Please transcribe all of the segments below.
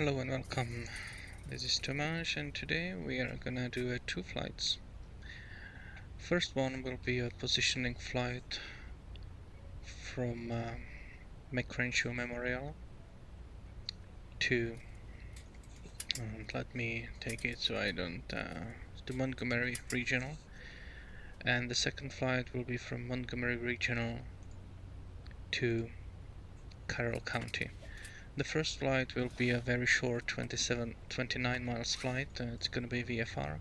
Hello and welcome. This is Tomasz, and today we are gonna do two flights. First one will be a positioning flight from Mac Crenshaw Meml to, let me take it so I don't, to Montgomery Rgnl, and the second flight will be from Montgomery Rgnl to Carroll County. The first flight will be a very short 29 miles flight. It's gonna be VFR.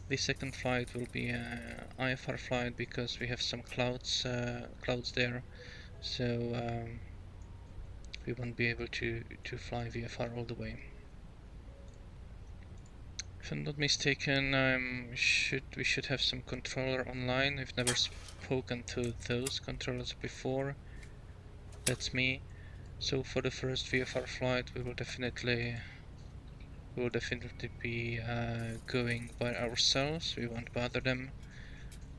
The second flight will be a IFR flight because we have some clouds there, so we won't be able to fly VFR all the way. If I'm not mistaken, we should have some controller online. I've never spoken to those controllers before. That's me. So for the first VFR flight, we will definitely be going by ourselves. We won't bother them.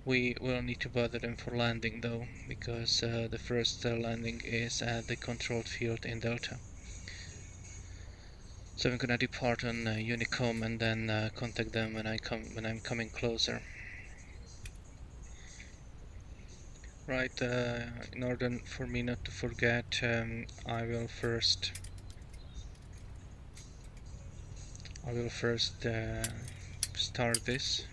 We will need to bother them for landing though, because the first landing is at the controlled field in Delta. So I'm gonna depart on unicom and then contact them when I'm coming closer. Right, in order for me not to forget, I will first start this.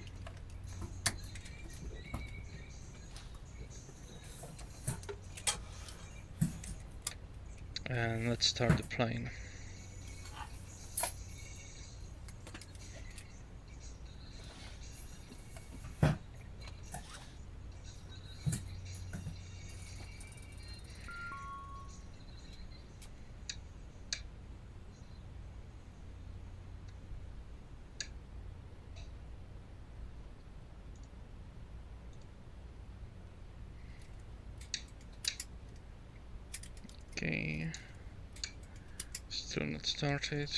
And let's start the plane. Okay, still not started.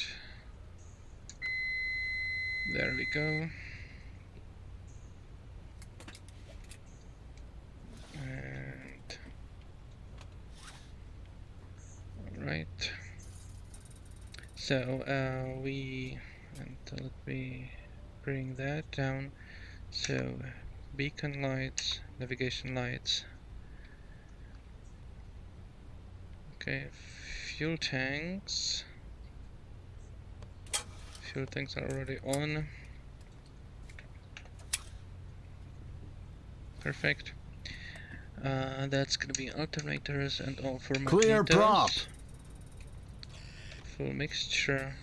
There we go. And right. So let me bring that down. So beacon lights, navigation lights. Okay, fuel tanks. Fuel tanks are already on. Perfect. That's gonna be alternators and all for Clear prop. Full mixture.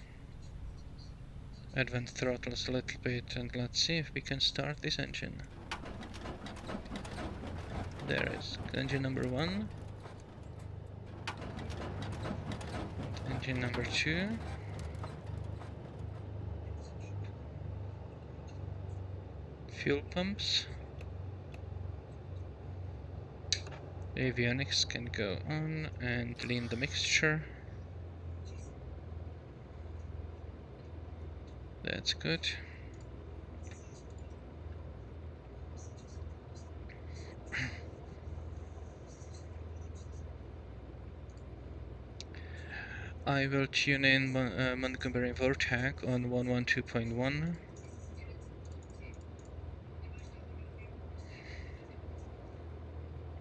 Advance throttles a little bit, and let's see if we can start this engine. There is engine number 1. Engine number 2. Fuel pumps. Avionics can go on and lean the mixture. That's good. I will tune in Montgomery Vortec on 112.1.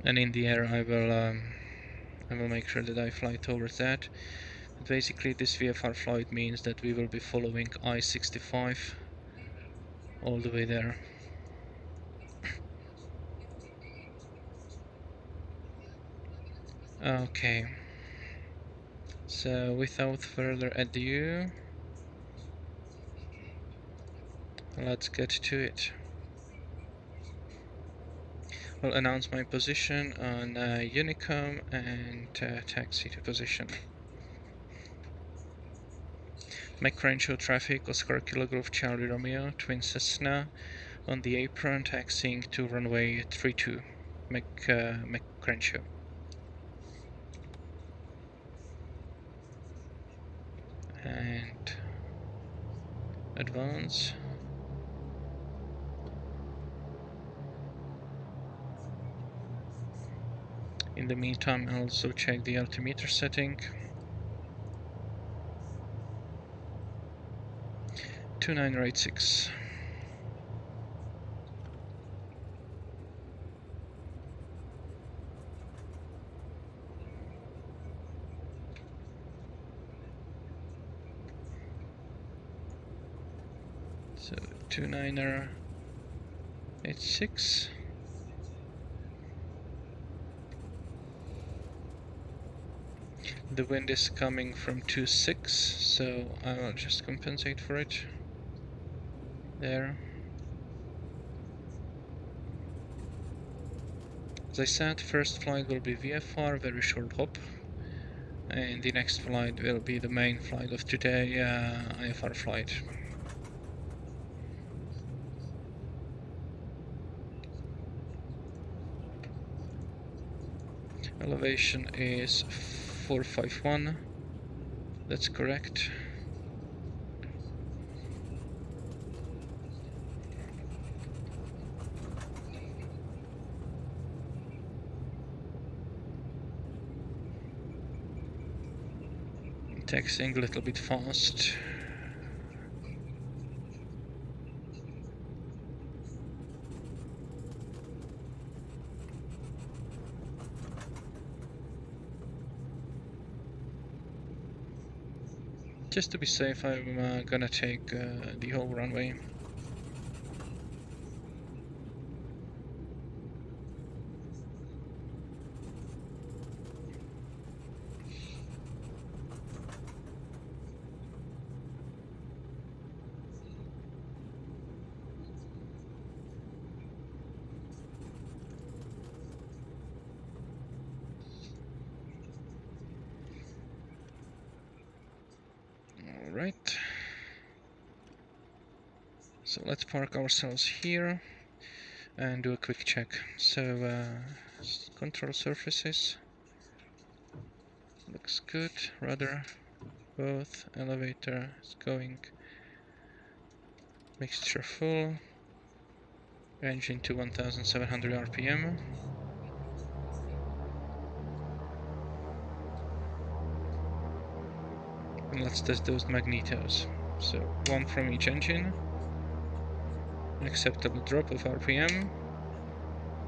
And in the air I will make sure that I fly towards that. But basically this VFR flight means that we will be following I-65 all the way there. Okay. So without further ado, let's get to it. I'll announce my position on unicom and taxi to position. Mac Crenshaw traffic, Oscar Kilo Golf Charlie Romeo, Twin Cessna on the apron, taxiing to runway 32, Mac Crenshaw. And advance. In the meantime, I'll also check the altimeter setting. 2986. So 2986. The wind is coming from 26, so I will just compensate for it. There. As I said, first flight will be VFR, very short hop. And the next flight will be the main flight of today, IFR flight. Elevation is 451, that's correct. Taxiing a little bit fast. Just to be safe, I'm gonna take the whole runway. Alright. So let's park ourselves here and do a quick check. So control surfaces looks good, rudder, both, elevator is going, mixture full, engine to 1700 RPM. And let's test those magnetos. So one from each engine. Acceptable drop of RPM.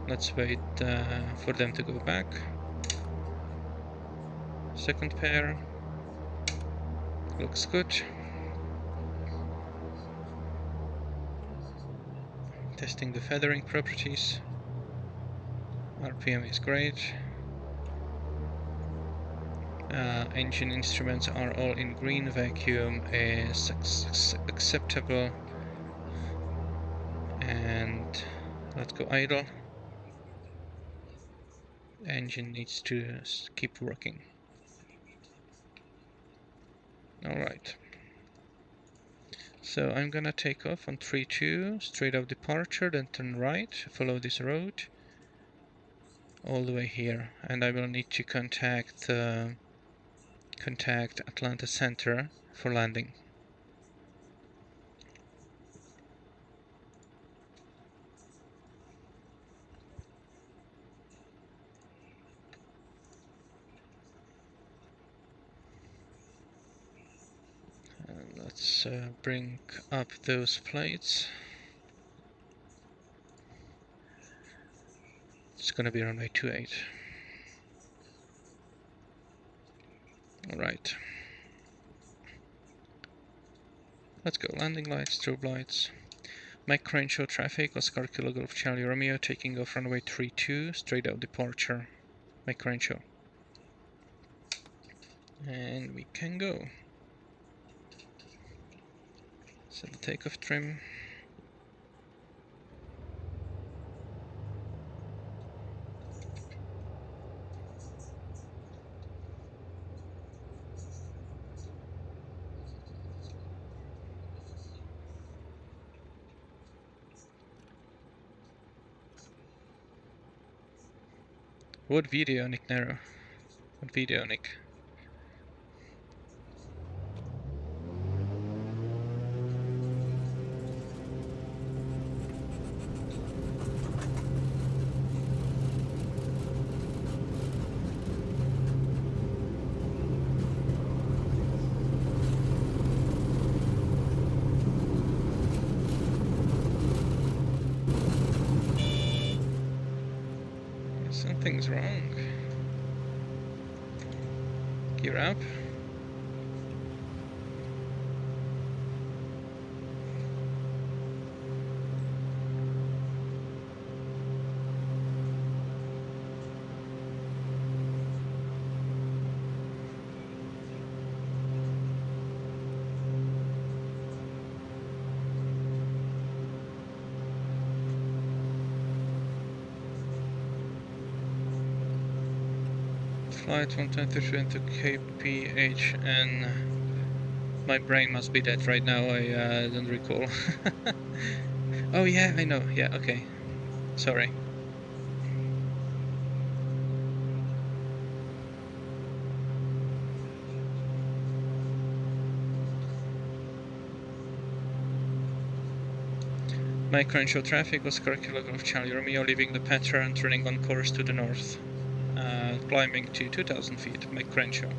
Let's wait for them to go back. Second pair. Looks good. Testing the feathering properties. RPM is great. Engine instruments are all in green. Vacuum is acceptable. And let's go idle. Engine needs to keep working. Alright. So I'm gonna take off on 3-2, straight of departure, then turn right, follow this road all the way here, and I will need to contact Atlanta Center for landing. Let's bring up those plates. It's gonna be runway 28. Alright. Let's go. Landing lights, strobe lights. Mac Crenshaw traffic, Oscar Kilo Golf Charlie Romeo, taking off runway 32, straight out departure. Mac Crenshaw. And we can go. Set the takeoff trim. What video, Nick Nero? What video, Nick? Something's wrong. Gear up. Flight 123 into KPHN. My brain must be dead right now, I don't recall. Oh yeah, I know, yeah, okay. Sorry. Mac Crenshaw traffic, Oscar Kilo Golf Charlie Romeo, leaving the Petra and turning on course to the north. Climbing to 2,000 feet, Mac Crenshaw.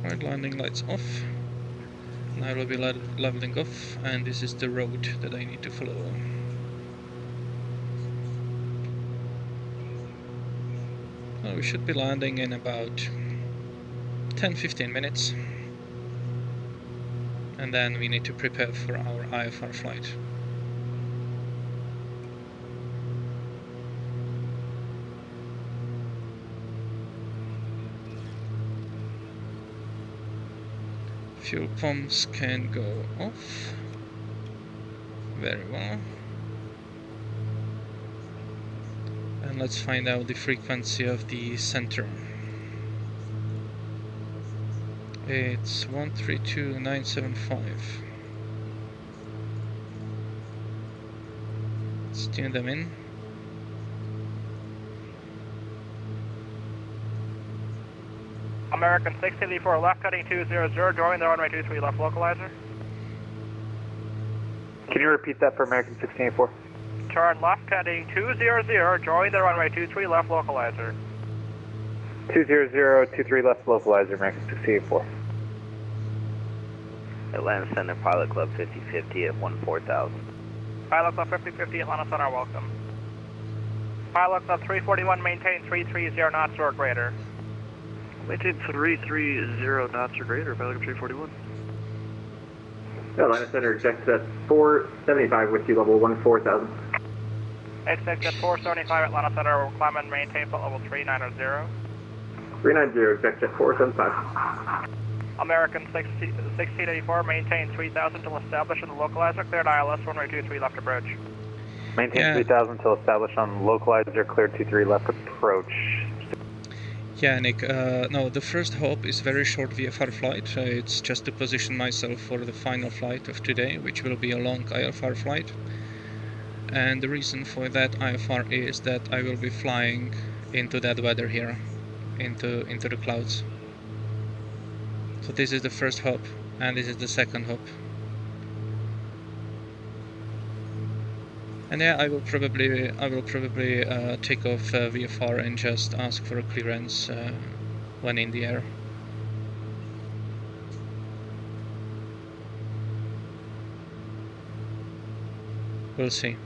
Right, landing lights off. Now I will be leveling off, and this is the road that I need to follow. Well, we should be landing in about 10-15 minutes. And then we need to prepare for our IFR flight. Fuel pumps can go off. Very well. And let's find out the frequency of the center. It's 132.975. Let's tune them in. American 684 left heading 200, join the runway 23 left localizer. Can you repeat that for American 1684? Turn left heading 200, join the runway 23 left localizer. 20023 left localizer, American 1684. Atlanta Center Pilot Club 5050 at 14,000. Pilot Club 5050 Atlanta Center, welcome. Pilot Club 341, maintain 330 knots or greater. Maintain 330 knots or greater, Pilot Club 341. Atlanta Center, checks at 475 with you, level 14,000. Exit at 475 Atlanta Center, will climb and maintain foot level 390. 390, checks at 475. American 1684, maintain 3000 till established on the localizer, cleared ILS, runway 23 left approach. Maintain 3000 till established on localizer, cleared 23 left approach. Yeah, Nick, no, the first hop is very short VFR flight. It's just to position myself for the final flight of today, which will be a long IFR flight. And the reason for that IFR is that I will be flying into that weather here, into the clouds. So this is the first hop, and this is the second hop. And yeah, I will probably take off VFR and just ask for a clearance when in the air. We'll see.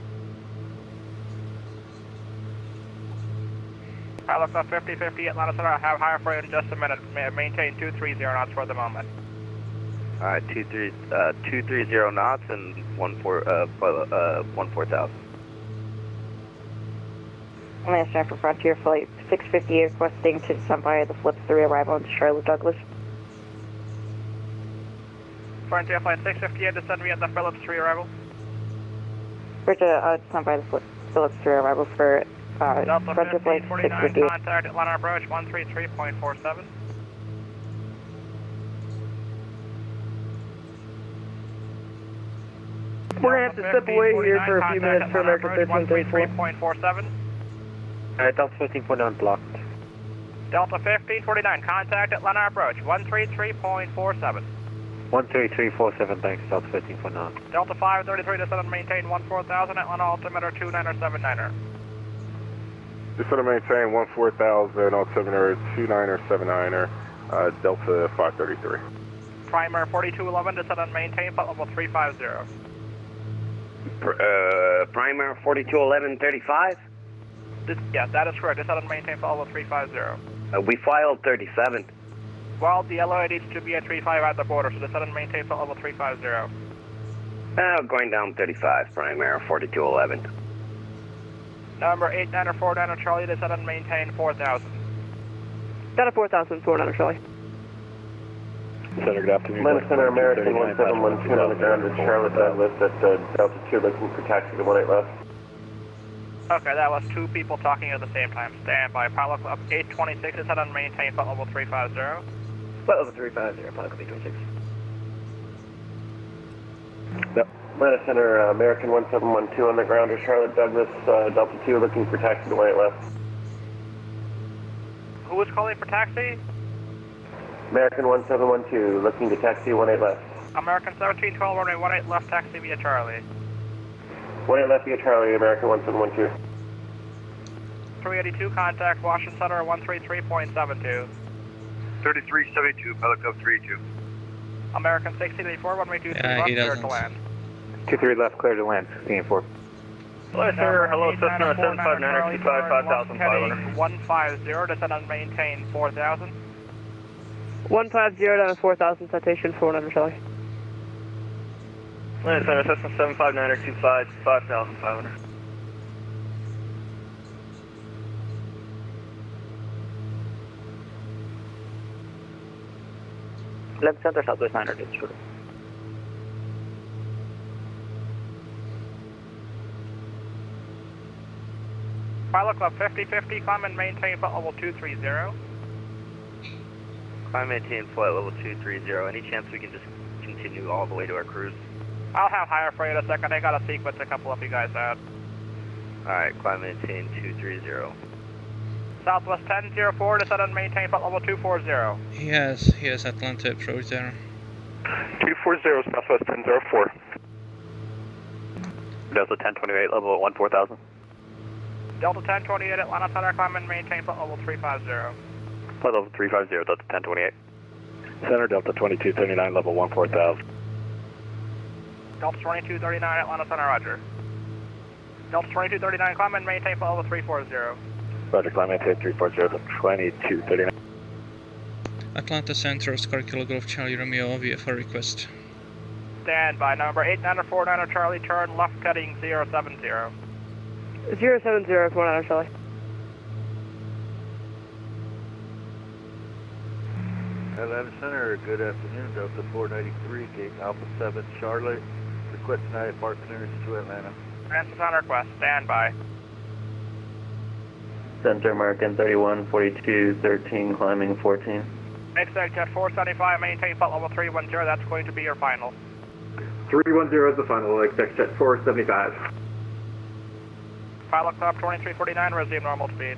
Pilot Club 5050 Atlanta Center, I'll have higher for you in just a minute. Maintain 230 knots for the moment. Alright, 230 knots and 14,000. Atlanta Center for Frontier Flight 650 requesting to stand by the Flip 3 arrival into Charlotte Douglas. Frontier Flight 658, descend me at the Phillips 3 arrival. We're to stand by the Phillips 3 arrival for Delta Frontier Flight 1549, 650. contact Atlanta approach 133.47. We're going to have to step away here for a few minutes for American 1334. 133.47. Delta 15.9 blocked. Delta 1549, contact Atlanta approach 133.47. 13347, thanks, Delta 15.9. Delta 533, descend and maintain 14,000, Atlanta altimeter 2979er. Just want to maintain 14,000 on 7er, 29er, 79er, Delta 533. Primer 4211, descend and maintain, flight level 350. Primer 421135? Yes, that is correct. Descend and maintain, flight level 350. We filed 37. Well, the LOA needs to be at 35 at the border, so descend and maintain, flight level 350. Going down 35, Primer 4211. Number 8949 Charlie, descend and maintain 4,000. Got a 4,000, 49 Charlie. Center, good afternoon. Atlanta Center, American 1712 on the ground with Charlotte Douglas at Delta 2 looking for taxi to 18 left. Okay, that was two people talking at the same time. Stand by. Pilot up 826, descend and maintain, flight level 350. Flight level 350, pilot 826. Yep. Atlanta Center, American 1712 on the ground with Charlotte Douglas, Delta 2 looking for taxi to 18 left. Who was calling for taxi? American 1712 looking to taxi 18 left. American 1712, runway 18 left, taxi via Charlie. 18 left via Charlie, American 1712. 382, contact Washington Center 133.72. 3372, pilot club 32. American 1684, runway 23 Yeah, left, he clear doesn't. to land. 23 left, clear to land, 16-4. Hello, sir. Hello, Cessna 759er, 5,500. 150, descend and maintain 4,000. 150 down to 4,000, citation 49 Charlie. Atlanta Center, Cessna 759er, 5,500. Left center, southwest 900, sure. Pilot Club 5050, climb and maintain flight level 230. I maintain flight level 230. Any chance we can just continue all the way to our cruise? I'll have higher for you in a second. I got a sequence a couple of you guys out. Alright, climb maintain 230. Southwest 1004, descend and maintain flight level 240. He has Atlanta approach there. 240, Southwest 1004. Delta 1028, level at 14,000. Delta 1028, Atlanta Center, climb and maintain flight level 350. Flight level 350, Delta 1028. Center, Delta 2239, level 14,000. Delta 2239, Atlanta Center, roger. Delta 2239, climb and maintain flight level 340. Roger, climb maintain 340, Delta 2239. Atlanta Center, Oscar Kilo Golf Charlie Romeo, VFR request. Stand by. Number 8949 Charlie, turn left heading 070. 070, 49 Charlie. Atlanta Center, good afternoon, Delta 493, gate Alpha 7 Charlotte, requesting IFR clearance to Atlanta. Transfer on request, stand by. Center, American 31, 42, 13, climbing 14. Exec jet 475, maintain flight level 310, that's going to be your final. 310 is the final, exec jet 475. Pilot Club 2349, resume normal speed.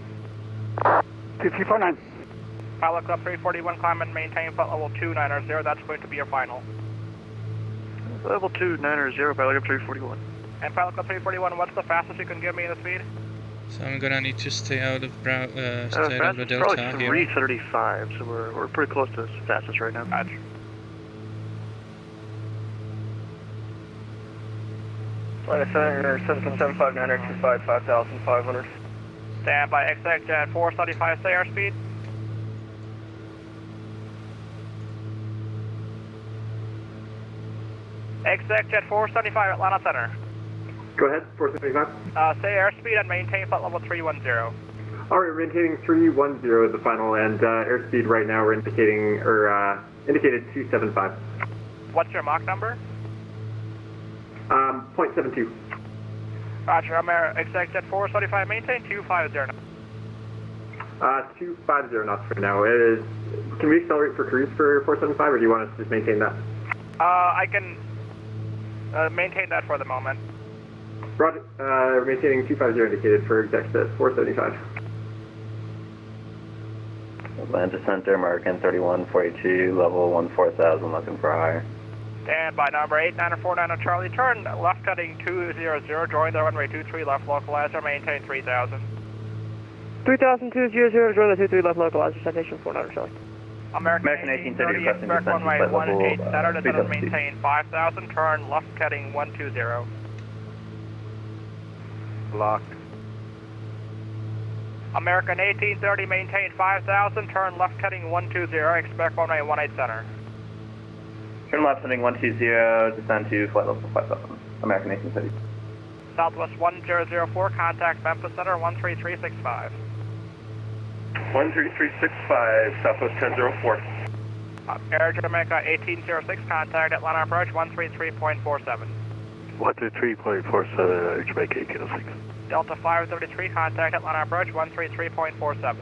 2349. Pilot Club 341, climb and maintain flight level 290, that's going to be your final. Level 290, pilot club 341. And Pilot Club 341, what's the fastest you can give me in the speed? So I'm gonna need to stay out of stay out of the Fastest Delta probably here. 335, so we're pretty close to fastest right now. Gotcha. Atlanta Center, Cessna 759er, 5,500. Stand by. Exec jet 475, stay airspeed. Exec jet 475, Atlanta Center. Go ahead, 475. Stay airspeed and maintain flight level 310. Alright, we're maintaining 310 as the final, and airspeed right now we're indicating, indicated 275. What's your Mach number? 0.72. Roger, I'm exec jet 475, maintain 250. 250 knots for now. Can we accelerate for cruise for 475, or do you want us to just maintain that? I can maintain that for the moment. Roger, we're maintaining 250 indicated for exec jet 475. Atlanta Center, American 3142, level 14,000, looking for higher. Stand by. Number 8949 Charlie, turn left heading 200, join the runway 23 left, localizer, maintain 3000. 3,200, join the 23 left localizer, citation 49 Charlie. American 1830, expect runway 18 center, descend and maintain 5,000, turn left heading 120. Blocked. American 1830, maintain 5,000, turn left heading 120, expect runway 18 center. Turn left heading 120, descend to flight level 5,000. American 1830. Southwest 1004, contact Memphis Center 13365. 13365, Southwest 1004. Air Jamaica 1806, contact Atlanta approach 133.47. 123.47, Jamaica 1806. Delta 533, contact Atlanta approach 133.47.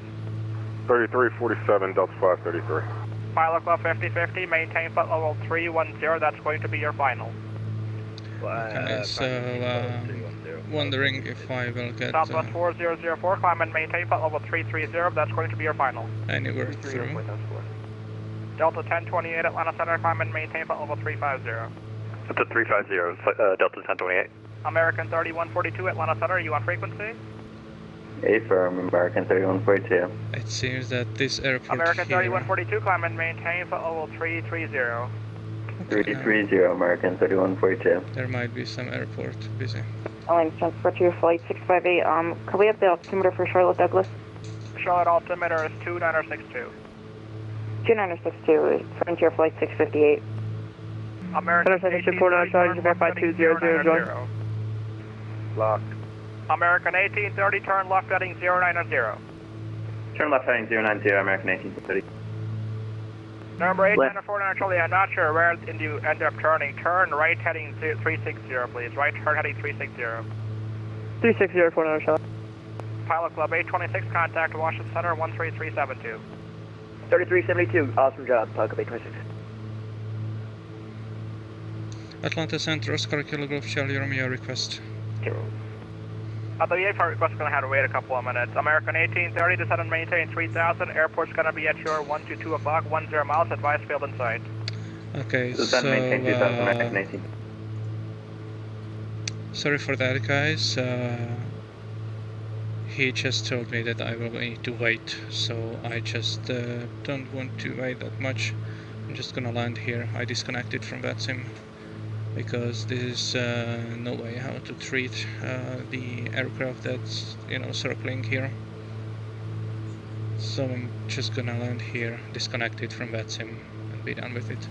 3347, Delta 533. Pilot Club 5050, maintain flight level 310, that's going to be your final. Okay, so wondering if I will get Southwest 4004, climb and maintain flight level 330, that's going to be your final. anywhere through. Delta 1028, Atlanta Center, climb and maintain flight level 350. Delta 350, Delta 1028. American 3142, Atlanta Center, are you on frequency? Affirm, American 3142. It seems that this airport American here... 3142, climb and maintain flight level 330. 330, American 3142. There might be some airport busy. Atlanta transport to your flight 658. Can we have the altimeter for Charlotte Douglas? Charlotte altimeter is 2962. 2962, Frontier flight 658. American Citation 49 Charlie, verify 200, join. Blocked. American 1830, turn left heading 090. Turn left heading 090, American 1830. Number 849 Charlie, I'm not sure where you end up turning. Turn right heading 360, please. Right turn heading 360. 360, 49 Charlie. Pilot Club 826, contact Washington Center 13372. 3372, awesome job, Pilot Club 826. Atlanta Center, Oscar Kilo Golf Charlie Romeo request. The VFR request is going to have to wait a couple of minutes. American 1830, descend and maintain 3000. Airport's going to be at your 1 to 2 o'clock, 10 miles, advice field in sight. Okay, Descend and maintain 2000, American 18. Sorry for that, guys. He just told me that I will need to wait, so I just don't want to wait that much. I'm just gonna land here. I disconnected from Vatsim because this is no way how to treat the aircraft that's, you know, circling here. So I'm just gonna land here, disconnected from Vatsim, and be done with it.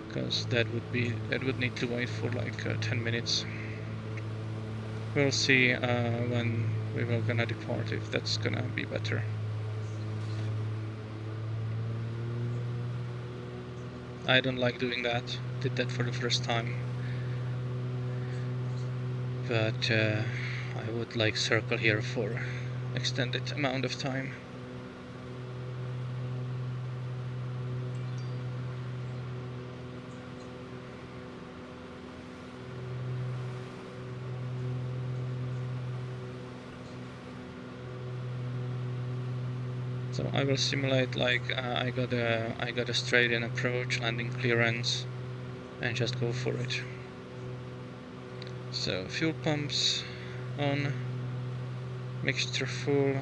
Because that would need to wait for like 10 minutes. We'll see when we will gonna depart, if that's gonna be better. I don't like doing that. Did that for the first time. But I would like circle here for extended amount of time. So I will simulate like I got a straight in approach, landing clearance, and just go for it. So fuel pumps on, mixture full,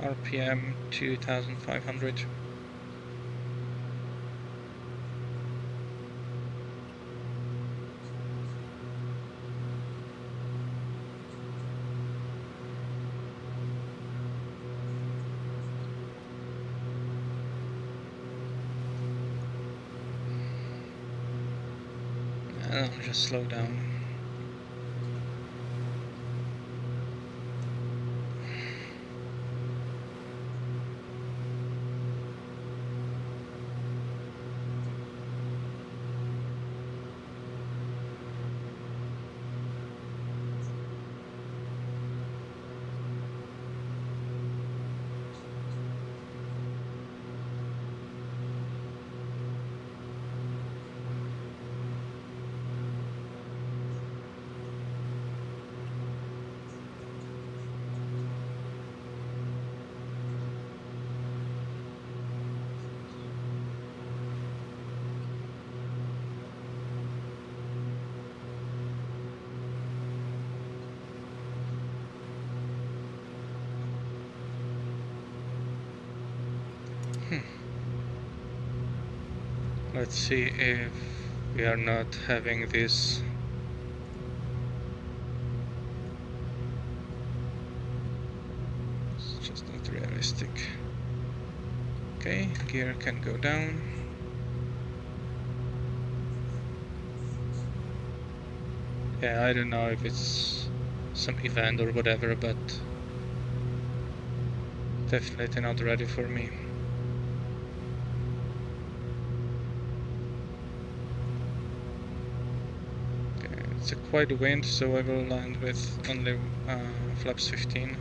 RPM 2500. I'll just slow down. Let's see if we are not having this. It's just not realistic. Okay, gear can go down. Yeah, I don't know if it's some event or whatever, but definitely not ready for me. Okay, it's a quite a wind, so I will land with only flaps 15.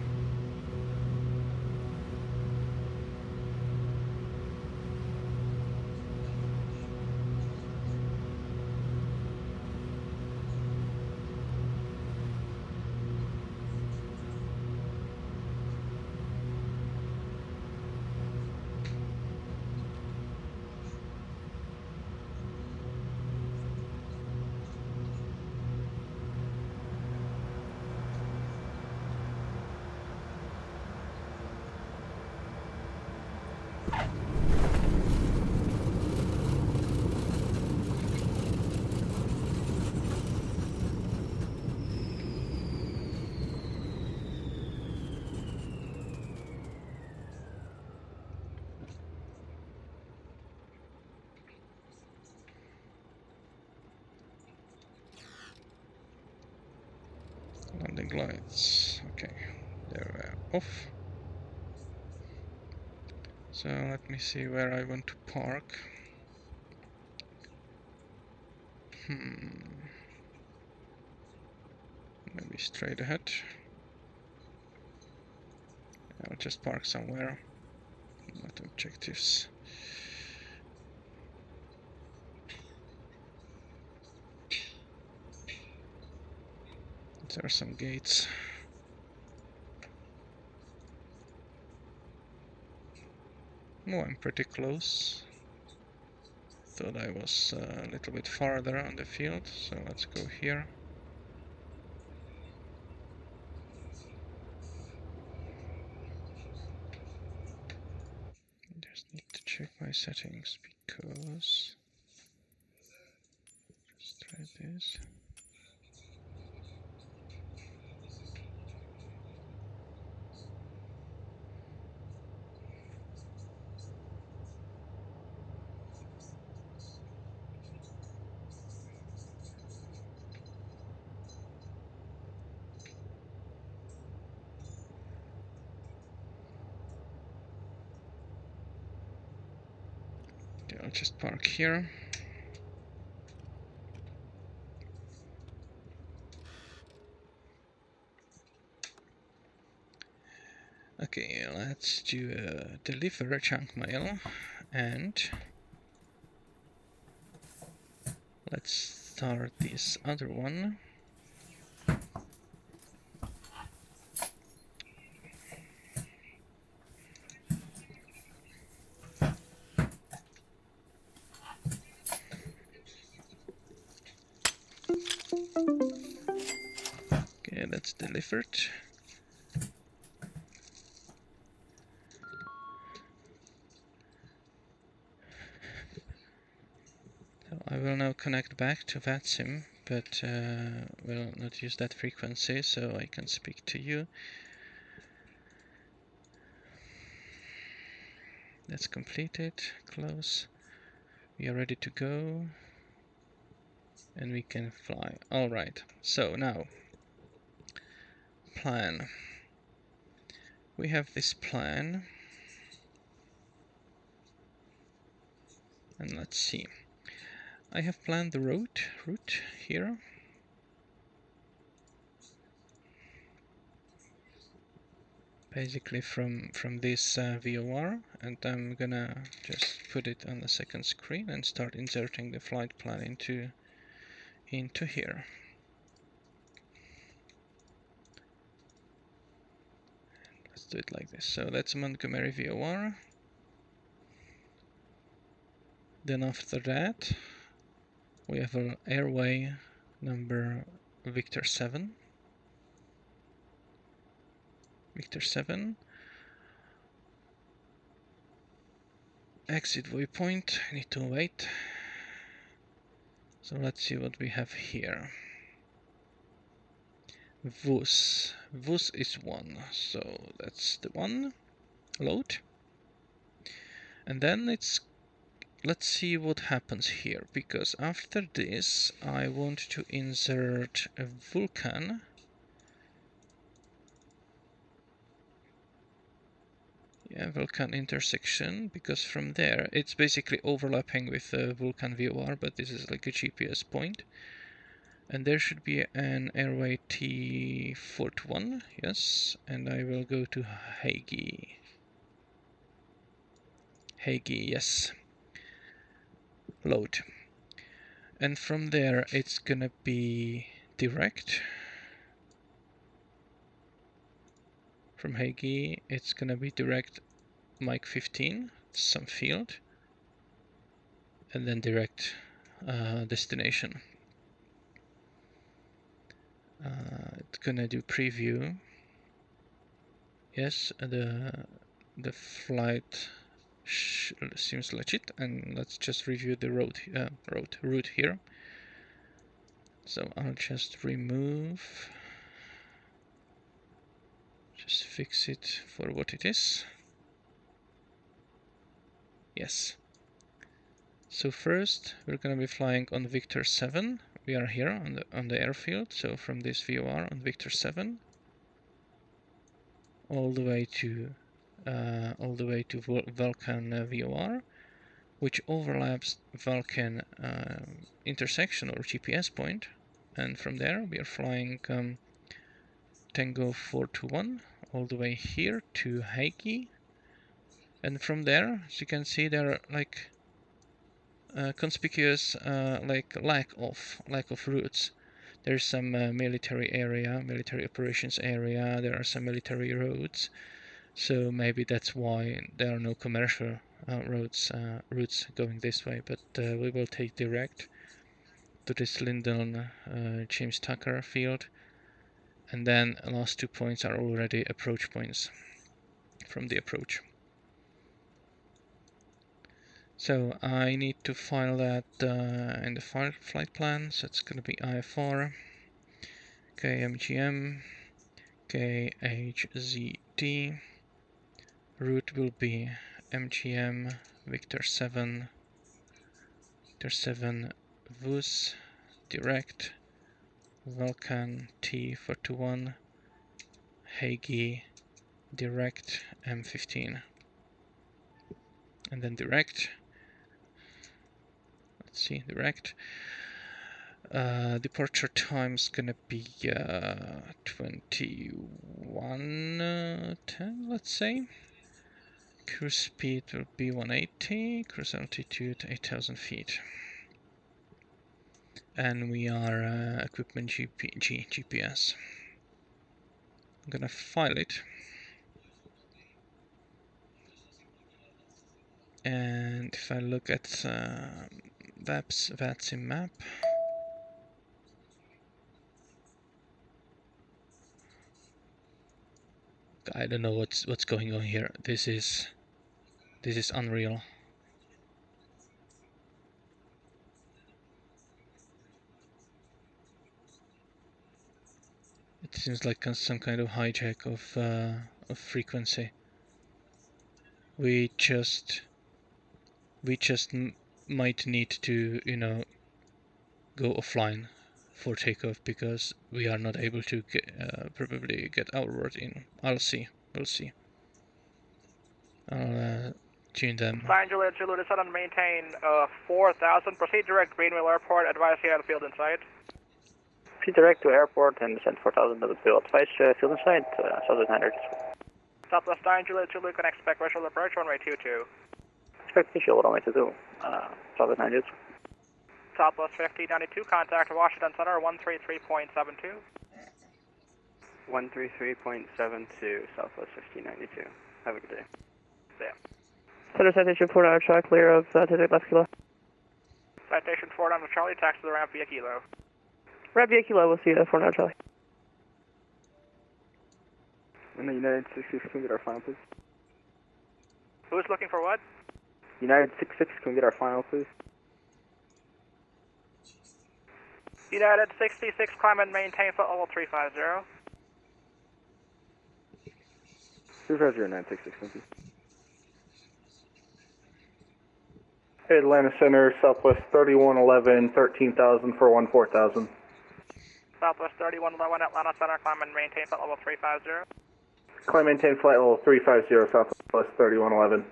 Landing lights, okay, they're off. So let me see where I want to park. Maybe straight ahead. I'll just park somewhere. Not objectives. There are some gates. Oh, I'm pretty close. Thought I was a little bit farther on the field, so let's go here. Just need to check my settings because just try this. Okay, I'll just park here. Okay, let's do a deliver chunk mail, and let's start this other one. Okay, that's delivered. So I will now connect back to Vatsim, but will not use that frequency, so I can speak to you. That's completed. Close. We are ready to go. And we can fly. Alright, so now plan. We have this plan. And let's see. I have planned the route here. Basically from this VOR, and I'm gonna just put it on the second screen and start inserting the flight plan into here. Let's do it like this. So that's Montgomery VOR. Then after that, we have an airway number Victor 7. Victor 7. Exit waypoint, I need to wait. So let's see what we have here. VUS. VUS is 1, so that's the one. Load. And then let's see what happens here, because after this I want to insert a Vulcan. Yeah, Vulcan intersection, because from there it's basically overlapping with Vulcan VOR, but this is like a GPS point. And there should be an airway T41, yes, and I will go to Hagi. Hagi, yes. Load. And from there it's gonna be direct. From Hagi it's gonna be direct Mike 15, some field, and then direct destination. It's gonna do preview. Yes, the flight seems legit, and let's just review the route here. So I'll just remove, just fix it for what it is. Yes. So first we're gonna be flying on Victor 7. We are here on the airfield. So from this VOR on Victor 7, all the way to Vulcan VOR, which overlaps Vulcan intersection or GPS point, and from there we are flying Tango 421 all the way here to Hagi, and from there, as you can see, there are like conspicuous like lack of routes. There's some military area, military operations area. There are some military roads, so maybe that's why there are no commercial routes going this way. But we will take direct to this Lyndon James Tucker field, and then the last 2 points are already approach points from the approach. So I need to file that in the flight plan. So it's going to be IFR KMGM-KHZD. Route will be MGM Victor 7 VUS direct Vulcan T41 Hagi direct M15, and then direct. Let's see, direct. Departure time is gonna be 21:10, let's say. Cruise speed will be 180, cruise altitude 8,000 feet. And we are equipment GPS. I'm gonna file it. And if I look at Vatsim map, I don't know what's going on here. This is unreal. It seems like some kind of hijack of frequency. We just might need to, you know, go offline for takeoff because we are not able to probably get our word in. I'll see. We'll see. I'll tune them. Flying Juliet Zulu, descend and maintain 4,000. Proceed direct Greenville Airport. Advise here on field in sight. Proceed direct to airport and descend 4,000 to the field. Advise field in sight. Southwest 900. Southwest 9 Juliet Zulu, can expect visual approach runway 22. Expect visual runway 22. Southwest 900. Southwest 1592, contact Washington Center 133.72. 133.72, Southwest 1592. Have a good day. Yeah. Center citation 49 Charlie, clear of Tizek left kilo. Citation 49 Charlie, taxi to the ramp via kilo. Ramp via kilo, we'll see you at 49 Charlie. And the United 66, can we get our final, please? Who's looking for what? United 66, can we get our final, please? United 66, climb and maintain flight level 350. 350-966, thank you. Atlanta Center, Southwest 3111, 13,000 for 14,000. Southwest 3111, Atlanta Center, climb and maintain flight level 350. Climb maintain flight level 350, Southwest 3111.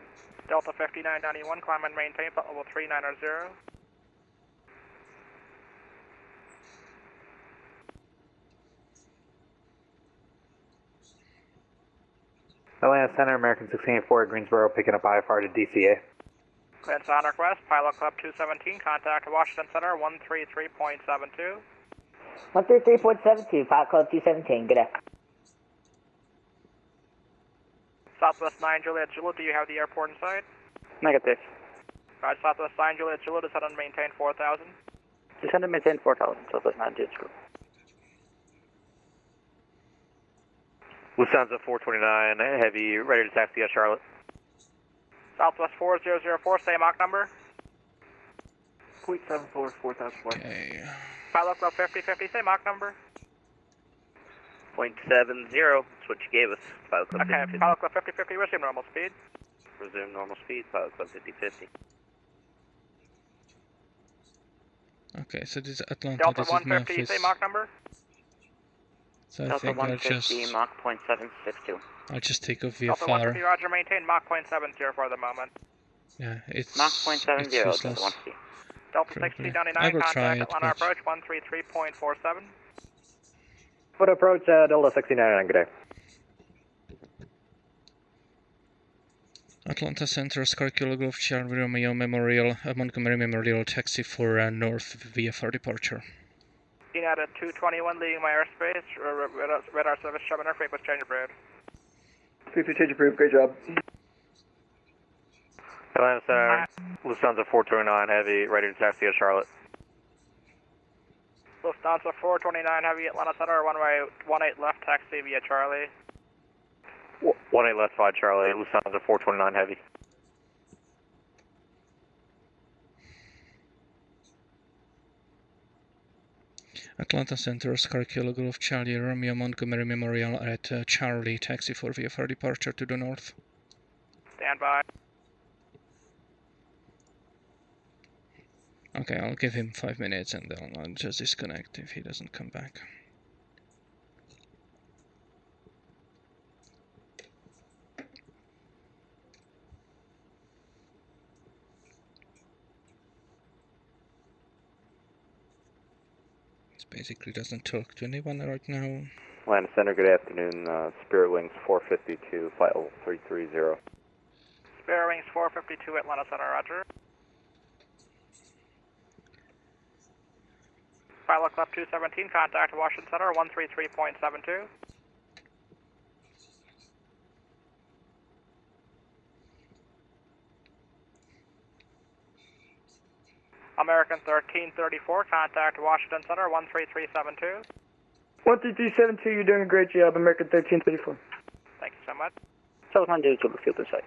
Delta 5991, climb and maintain flight level 390. Atlanta Center, American 1684, Greensboro, picking up IFR to DCA. Cleared sound request, Pilot Club 217, contact Washington Center 133.72. 133.72, Pilot Club 217, good day. Southwest 9 Juliet Zulu, do you have the airport in sight? Negative. Alright, Southwest 9 Juliet Zulu, descend and maintain 4,000. Descend and maintain 4,000, Southwest 9 Juliet Zulu. Lufthansa 429 Heavy, ready to taxi at Charlotte. Southwest 4004, same Mach number. 0.74, 4,000. Okay. Pilot Club 5050, same Mach number. 0.70, that's what you gave us. Pilot Club Okay, 5050. Pilot Club 5050, resume normal speed. Resume normal speed, Pilot Club 5050. Okay, so this is Atlanta, Delta this is 150, Memphis. same Mach number. So I Delta think 150, Mach 0.762. I'll just take off Delta 150, VFR. roger, maintain Mach 0.70 for the moment. Yeah, it's Mach 0.70, it's Delta useless. 150. Delta Probably. 6099, I will try contact it, Atlanta but- approach 133.47. Foot approach, Delta 69, good day. Atlanta Center, Oscar Kilo Golf Charlie Romeo Memorial, Montgomery Memorial taxi for North VFR departure. United 221, leaving my airspace, radar service, shoving our frequency change approved. Frequency change approved, great job. Atlanta Center, Lufthansa 429 Heavy, ready to taxi at Charlotte. Lufthansa 429 Heavy, Atlanta Center, runway 18 left, taxi via Charlie. 18 left 5 Charlie, Lufthansa 429 Heavy. Atlanta Center, Oscar Kilo Golf Charlie Romeo Montgomery Memorial at Charlie, taxi for VFR departure to the north. Stand by. Okay, I'll give him 5 minutes and then I'll just disconnect if he doesn't come back. It basically doesn't talk to anyone right now. Atlanta Center, good afternoon. Spirit Wings 452, flight level 330. Spirit Wings 452, Atlanta Center, roger. Pilot Club 217, contact Washington Center 133.72. American 1334, contact Washington Center 13372. 13372, you're doing a great job, American 1334. Thank you so much. Southwest 9 Juliet Zulu, field in sight.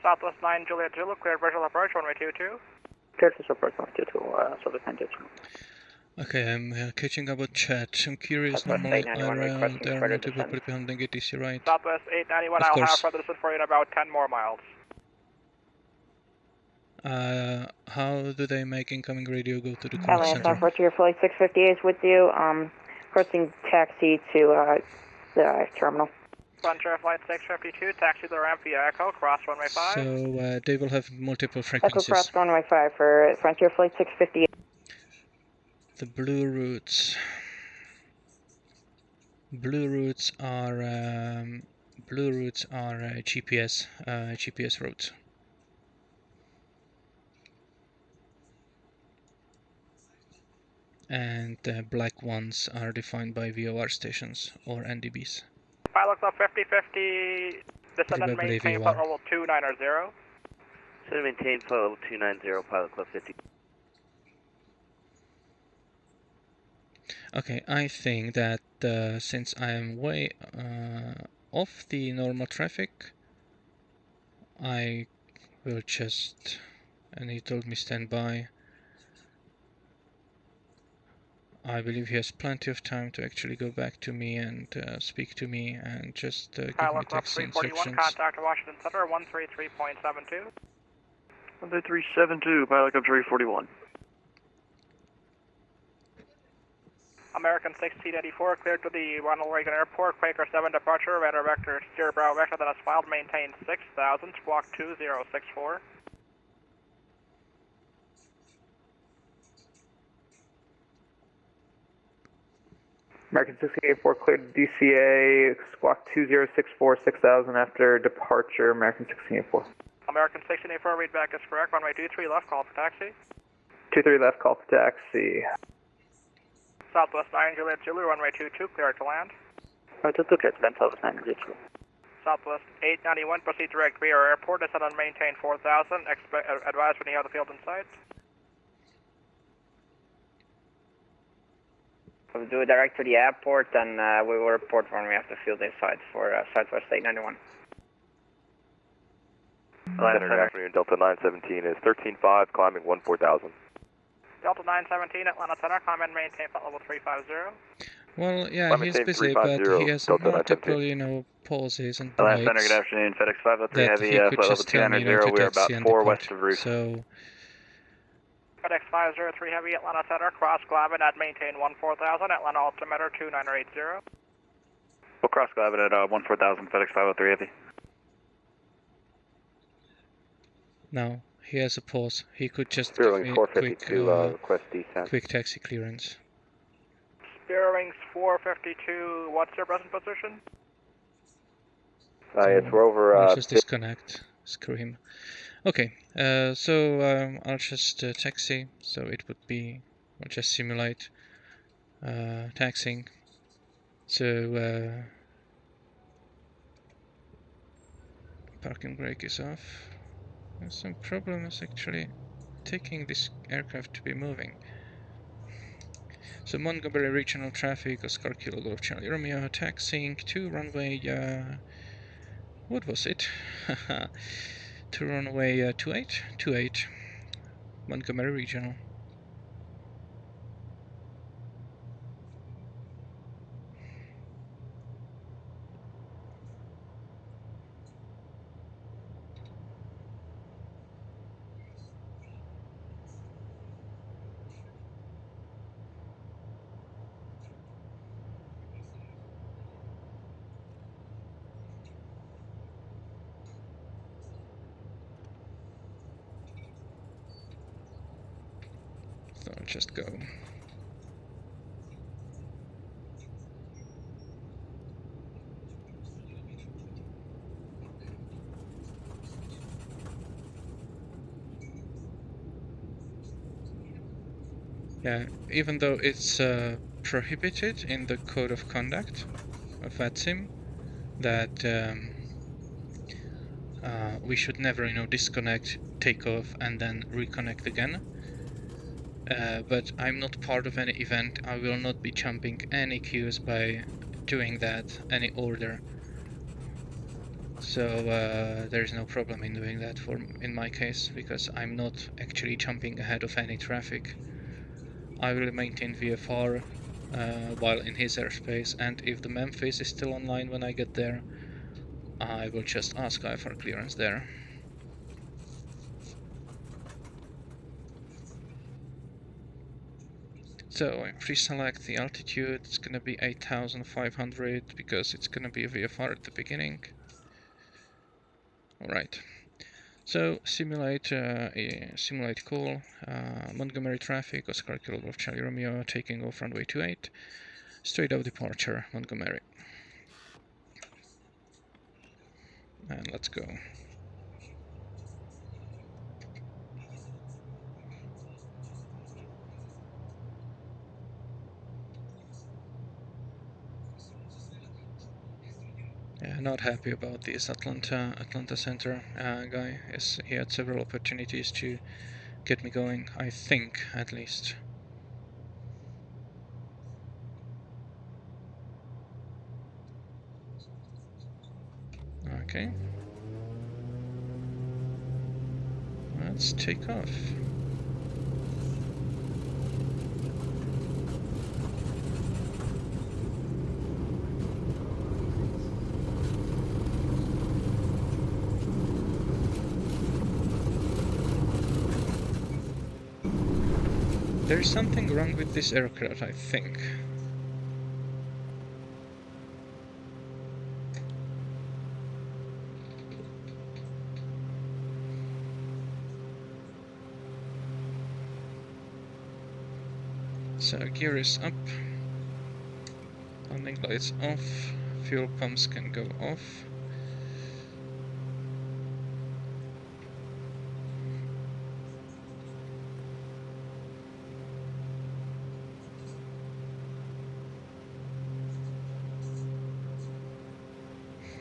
Southwest 9 Juliet Zulu, cleared visual approach, runway 22. Cleared visual approach, runway 22, Southwest 9 Juliet Zulu. Okay, I'm catching up with chat. I'm curious, Southwest normally 891 requesting there are further multiple descent. people behind ATC, right? Southwest 891, Of I'll course. have further descent for you in about 10 more miles. How do they make incoming radio go to the call Atlanta center? Frontier Flight 658 is with you. Requesting taxi to the terminal. Frontier Flight 652, taxi to the ramp via Echo, cross runway 5. So they will have multiple Echo frequencies. cross runway 5 for Frontier Flight 658. The blue routes. Blue routes are GPS routes. And the black ones are defined by VOR stations or NDBs. Pilot Club 5050, descend and Probably maintain VOR. flight level 290. So to maintain flight level 290, Pilot Club 50. Okay, I think that since I am way off the normal traffic, I will just, and he told me stand by. I believe he has plenty of time to actually go back to me and speak to me and just give me Pilot taxi 341, instructions. contact Washington Center, 133.72. 13372, pilot up 341. American 1684, cleared to the Ronald Reagan Airport, Quaker 7 departure, radar vector, steer Bravo vector that is filed, maintain 6000, squawk 2064. American 1684 cleared DCA, squawk 2064, 6000 after departure, American 1684. American 1684, readback is correct, runway 23 left, call for taxi. 23 left, call for taxi. Southwest 9 Juliet Zulu, runway 22, clear to land. Runway 22, clear to land, Southwest 9 Juliet Zulu. Southwest 891, proceed direct via airport, descend and maintain 4000, advise when you have the field in sight. We'll do it direct to the airport, and we will report when we have the field in sight for Southwest 891. Atlanta Good afternoon, Delta 917 is 13.5, climbing 14,000. Delta 917, Atlanta Center, climb and maintain flight level 350. Well, yeah, Climb he's maintain busy, but 350, he has Delta multiple, 917. you know, pauses and Atlanta breaks Center, good afternoon, FedEx 503 that Heavy, he could flight level just tell me, you know, 290, to we are about taxi and 4 depart. west of Roof. So, FedEx 503 Heavy, Atlanta Center, cross Glavin at maintain 14,000, Atlanta altimeter 2980. We'll cross Glavin at 14,000, FedEx 503 Heavy. now, he has a pause. He could just Spear give Wings me 452, request descent. quick taxi clearance. Spear Wings 452, what's your present position? It's Rover. I'll just disconnect. Screw him. Okay, so I'll just taxi. So it would be, I'll just simulate taxiing. So parking brake is off. There's some problems actually taking this aircraft to be moving. So Montgomery Regional traffic, Oscar Kilo Golf Charlie Romeo, taxiing to runway, what was it? To runway 28, Montgomery Regional. So I'll just go. Yeah, even though it's prohibited in the code of conduct of Vatsim that we should never, you know, disconnect, take off, and then reconnect again. But I'm not part of any event. I will not be jumping any queues by doing that, any order. So there's no problem in doing that in my case, because I'm not actually jumping ahead of any traffic. I will maintain VFR while in his airspace, and if the Memphis is still online when I get there, I will just ask IFR clearance there. So I pre-select the altitude. It's gonna be 8,500 because it's gonna be a VFR at the beginning. Alright, so simulate call, Montgomery traffic, Oscar Kilo Golf Charlie Romeo, taking off runway 28, straight out departure, Montgomery. And let's go. Yeah, not happy about this Atlanta Center guy. He had several opportunities to get me going, I think, at least. Okay. Let's take off. There's something wrong with this aircraft, I think. So gear is up, landing lights off, fuel pumps can go off.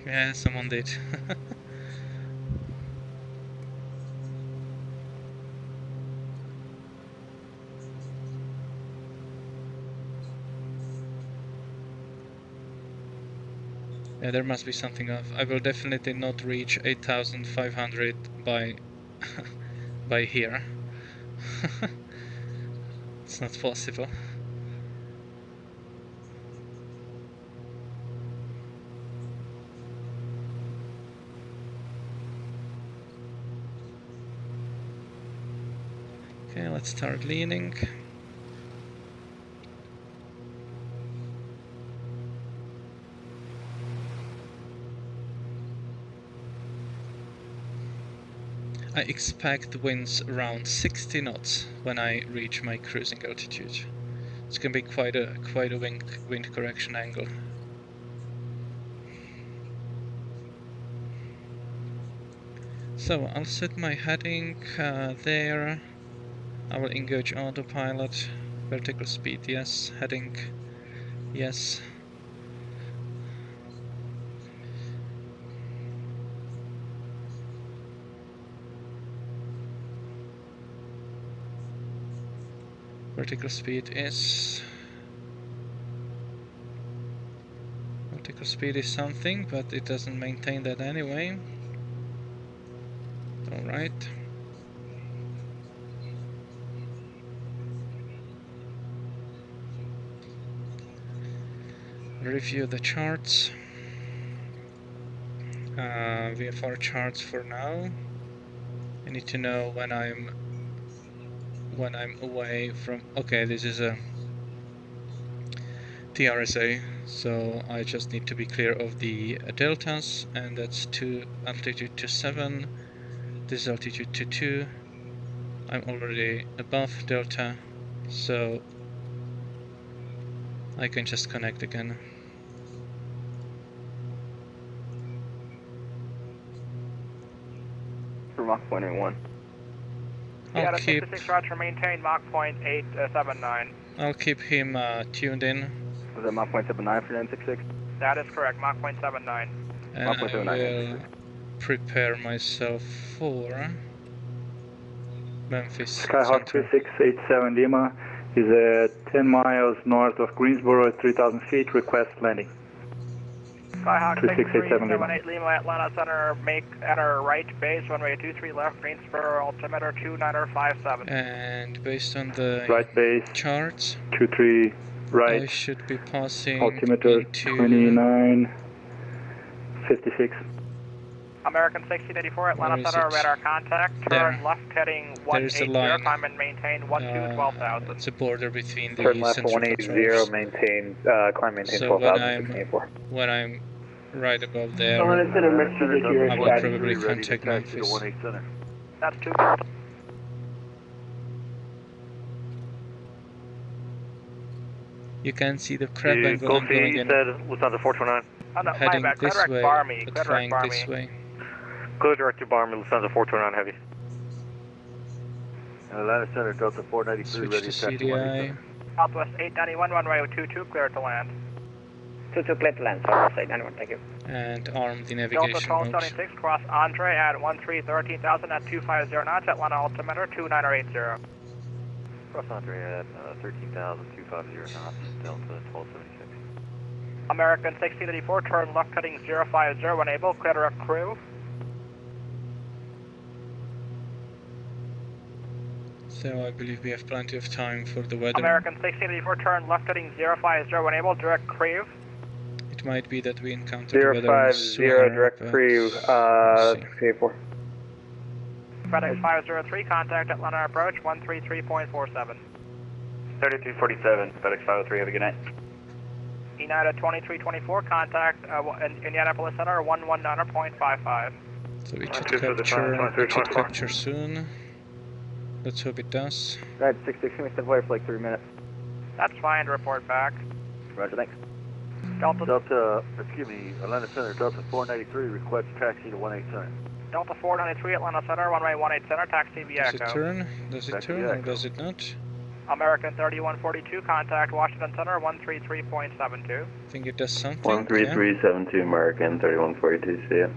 Yeah, someone did. Yeah, there must be something off. I will definitely not reach 8,500 by by here. It's not possible. Okay, let's start leaning. I expect winds around 60 knots when I reach my cruising altitude. It's gonna be quite a wind correction angle. So I'll set my heading there. I will engage autopilot. Vertical speed, yes. Heading, yes. Vertical speed is... Vertical speed is something, but it doesn't maintain that anyway. Alright. Review the charts. VFR charts for now. I need to know when I'm away from... Okay, this is a TRSA, so I just need to be clear of the deltas, and that's altitude to 7, this is altitude to 2. I'm already above delta, so I can just connect again. For Mach point 81. Yeah, 66 Roger, maintain Mach point 879. I'll keep him tuned in. Was that Mach point 79 for 966? That is correct, Mach point 79. And I will prepare myself for Memphis Skyhawk 2687 Lima is 10 miles north of Greensboro at 3,000 feet. Request landing. Skyhawk 6378 Lima, Atlanta Center, make enter right base, runway 23 left, Greensboro, altimeter 2957. And based on the right base charts, 23 right, I should be passing altimeter 2956. American 1684, Atlanta Center, radar contact, turn left heading 180, climb and maintain 12,000. It's a border between the turn left central 180, maintain, climb maintain so 12,000. when I'm right above there, I will probably contact Memphis. That's 2. You can see the crab angle I'm going in. Lufthansa 429. Oh, no, Heading my bad. this way, but flying this way. Clear direct to Barmy, Lufthansa 429 heavy. Atlanta Center, Delta 493, Switch ready to to CDI. Southwest 891, runway 22, clear to land. 22 clear to land, Southwest 891, thank you. And arm the Delta navigation mode. 1276, cross Andre at 13,000 at 250 knots, Atlanta altimeter 2980. Cross Andre at 13,000, 250 knots, Delta 1276. American 1684, turn left heading 050, enable, clear direct crew. So I believe we have plenty of time for the weather. American 1684, turn left heading 050, enable, direct crew. It might be that we encounter the weather 050, direct crew, 684. FedEx 503, contact Atlanta approach 133.47. 3347, FedEx 503, have a good night. United 2324, contact Indianapolis Center 119.55. So it should capture soon. Let's hope it does. Right, 66, can we step away for like 3 minutes? That's fine, report back. Roger, thanks. Delta, excuse me, Atlanta Center, Delta 493 requests taxi to 18 Center. Delta 493, Atlanta Center, runway 18 Center, taxi via Does Echo. it turn? Does it turn or does it not? American 3142, contact Washington Center 133.72. I think it does something. 13372, American 3142, see ya.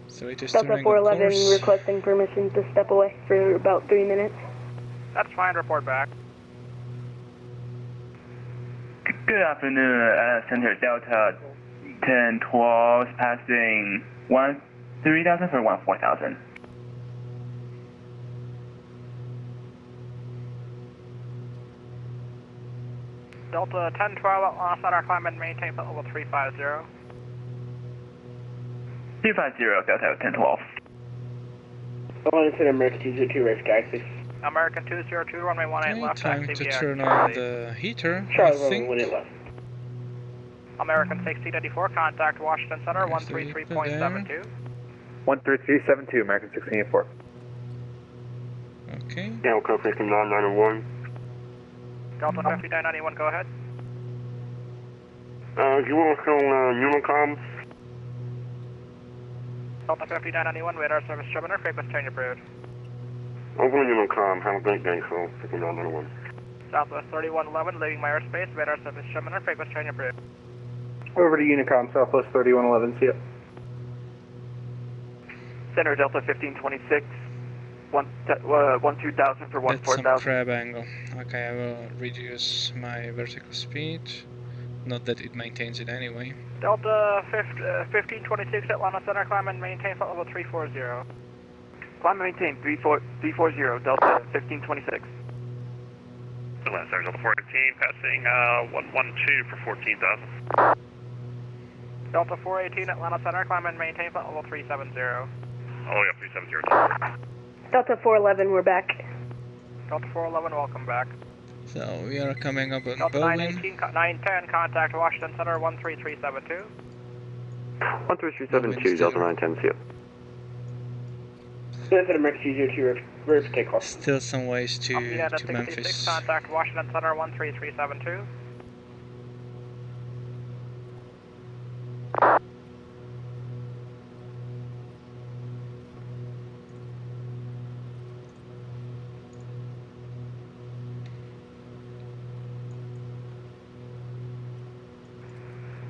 So it is Delta turning 411 course. requesting permission to step away for about 3 minutes. That's fine, report back. Good afternoon, Center Delta 1012 passing 13,000 for 14,000. Delta 1012, Atlanta Center, climb and maintain flight level 350. 350, Delta 1012. Atlanta Center, American 202, ready for taxi. American 202, runway 18 left, Time taxi to via turn Echo. on the heater, I Charlie, think. when it left. American 1684, contact Washington Center 133.72. 13372, American 1684. Okay. Down code 991. Delta 5991, go ahead. You want to show unicom? Delta 5991, radar service terminal, frequency change approved. Over unicom, have a great day, so 5991. Southwest 3111, leaving my airspace, radar service terminal, frequency change approved. Over to Unicom, Southwest 3111, see ya. Center Delta 1526, 12,000 for That's some 14,000. crab angle. Okay, I will reduce my vertical speed. Not that it maintains it anyway. Delta 1526, Atlanta Center, climb and maintain flight level 340. Climb and maintain 340, Delta 1526. Atlanta Center Delta 418, passing 112 for 14,000. Delta 418, Atlanta Center, climb and maintain flight level 370. Oh yeah, 370. Delta 411, we're back. Delta 411, welcome back. So we are coming up on Delta Bowen. 918, 910, contact Washington Center 13372. 13372, Delta 910, see ya. Center American 202, ready for takeoff. Still some ways to Memphis. Memphis. Contact Washington Center 13372.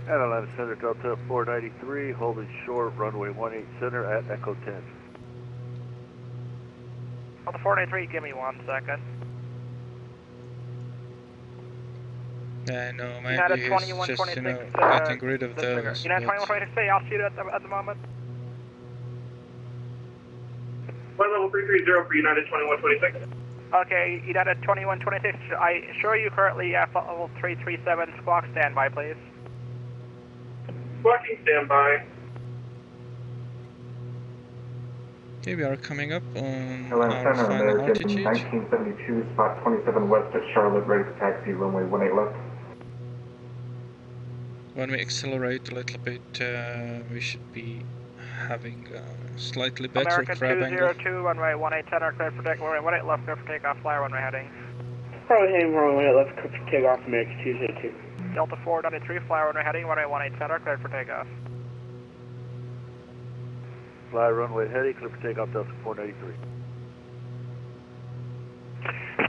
At Atlanta Center, Delta 493, holding short, runway 18 Center at Echo 10. Delta 493, give me 1 second. Yeah, no, United maybe he's 2126, just, you know, getting rid of those. United but 2126, I'll shoot at the moment. Flight level 330 for United 2126. Okay, United 2126, I assure you currently at flight level 337, squawk standby, please. Squawking standby. okay, we are coming up on Atlanta our Center, final American altitude. 1972, spot 27 west at Charlotte, ready for taxi, runway 18 left. When we accelerate a little bit, we should be having a slightly better American crab angle. 202, runway 18 Center, clear for takeoff, runway 18 left, clear for takeoff, fly runway heading. Probably heading runway 18 left, clear for takeoff, American 202. Delta 493, fly runway heading, runway 18 Center, clear for takeoff. Fly runway heading, clear for takeoff, Delta 493.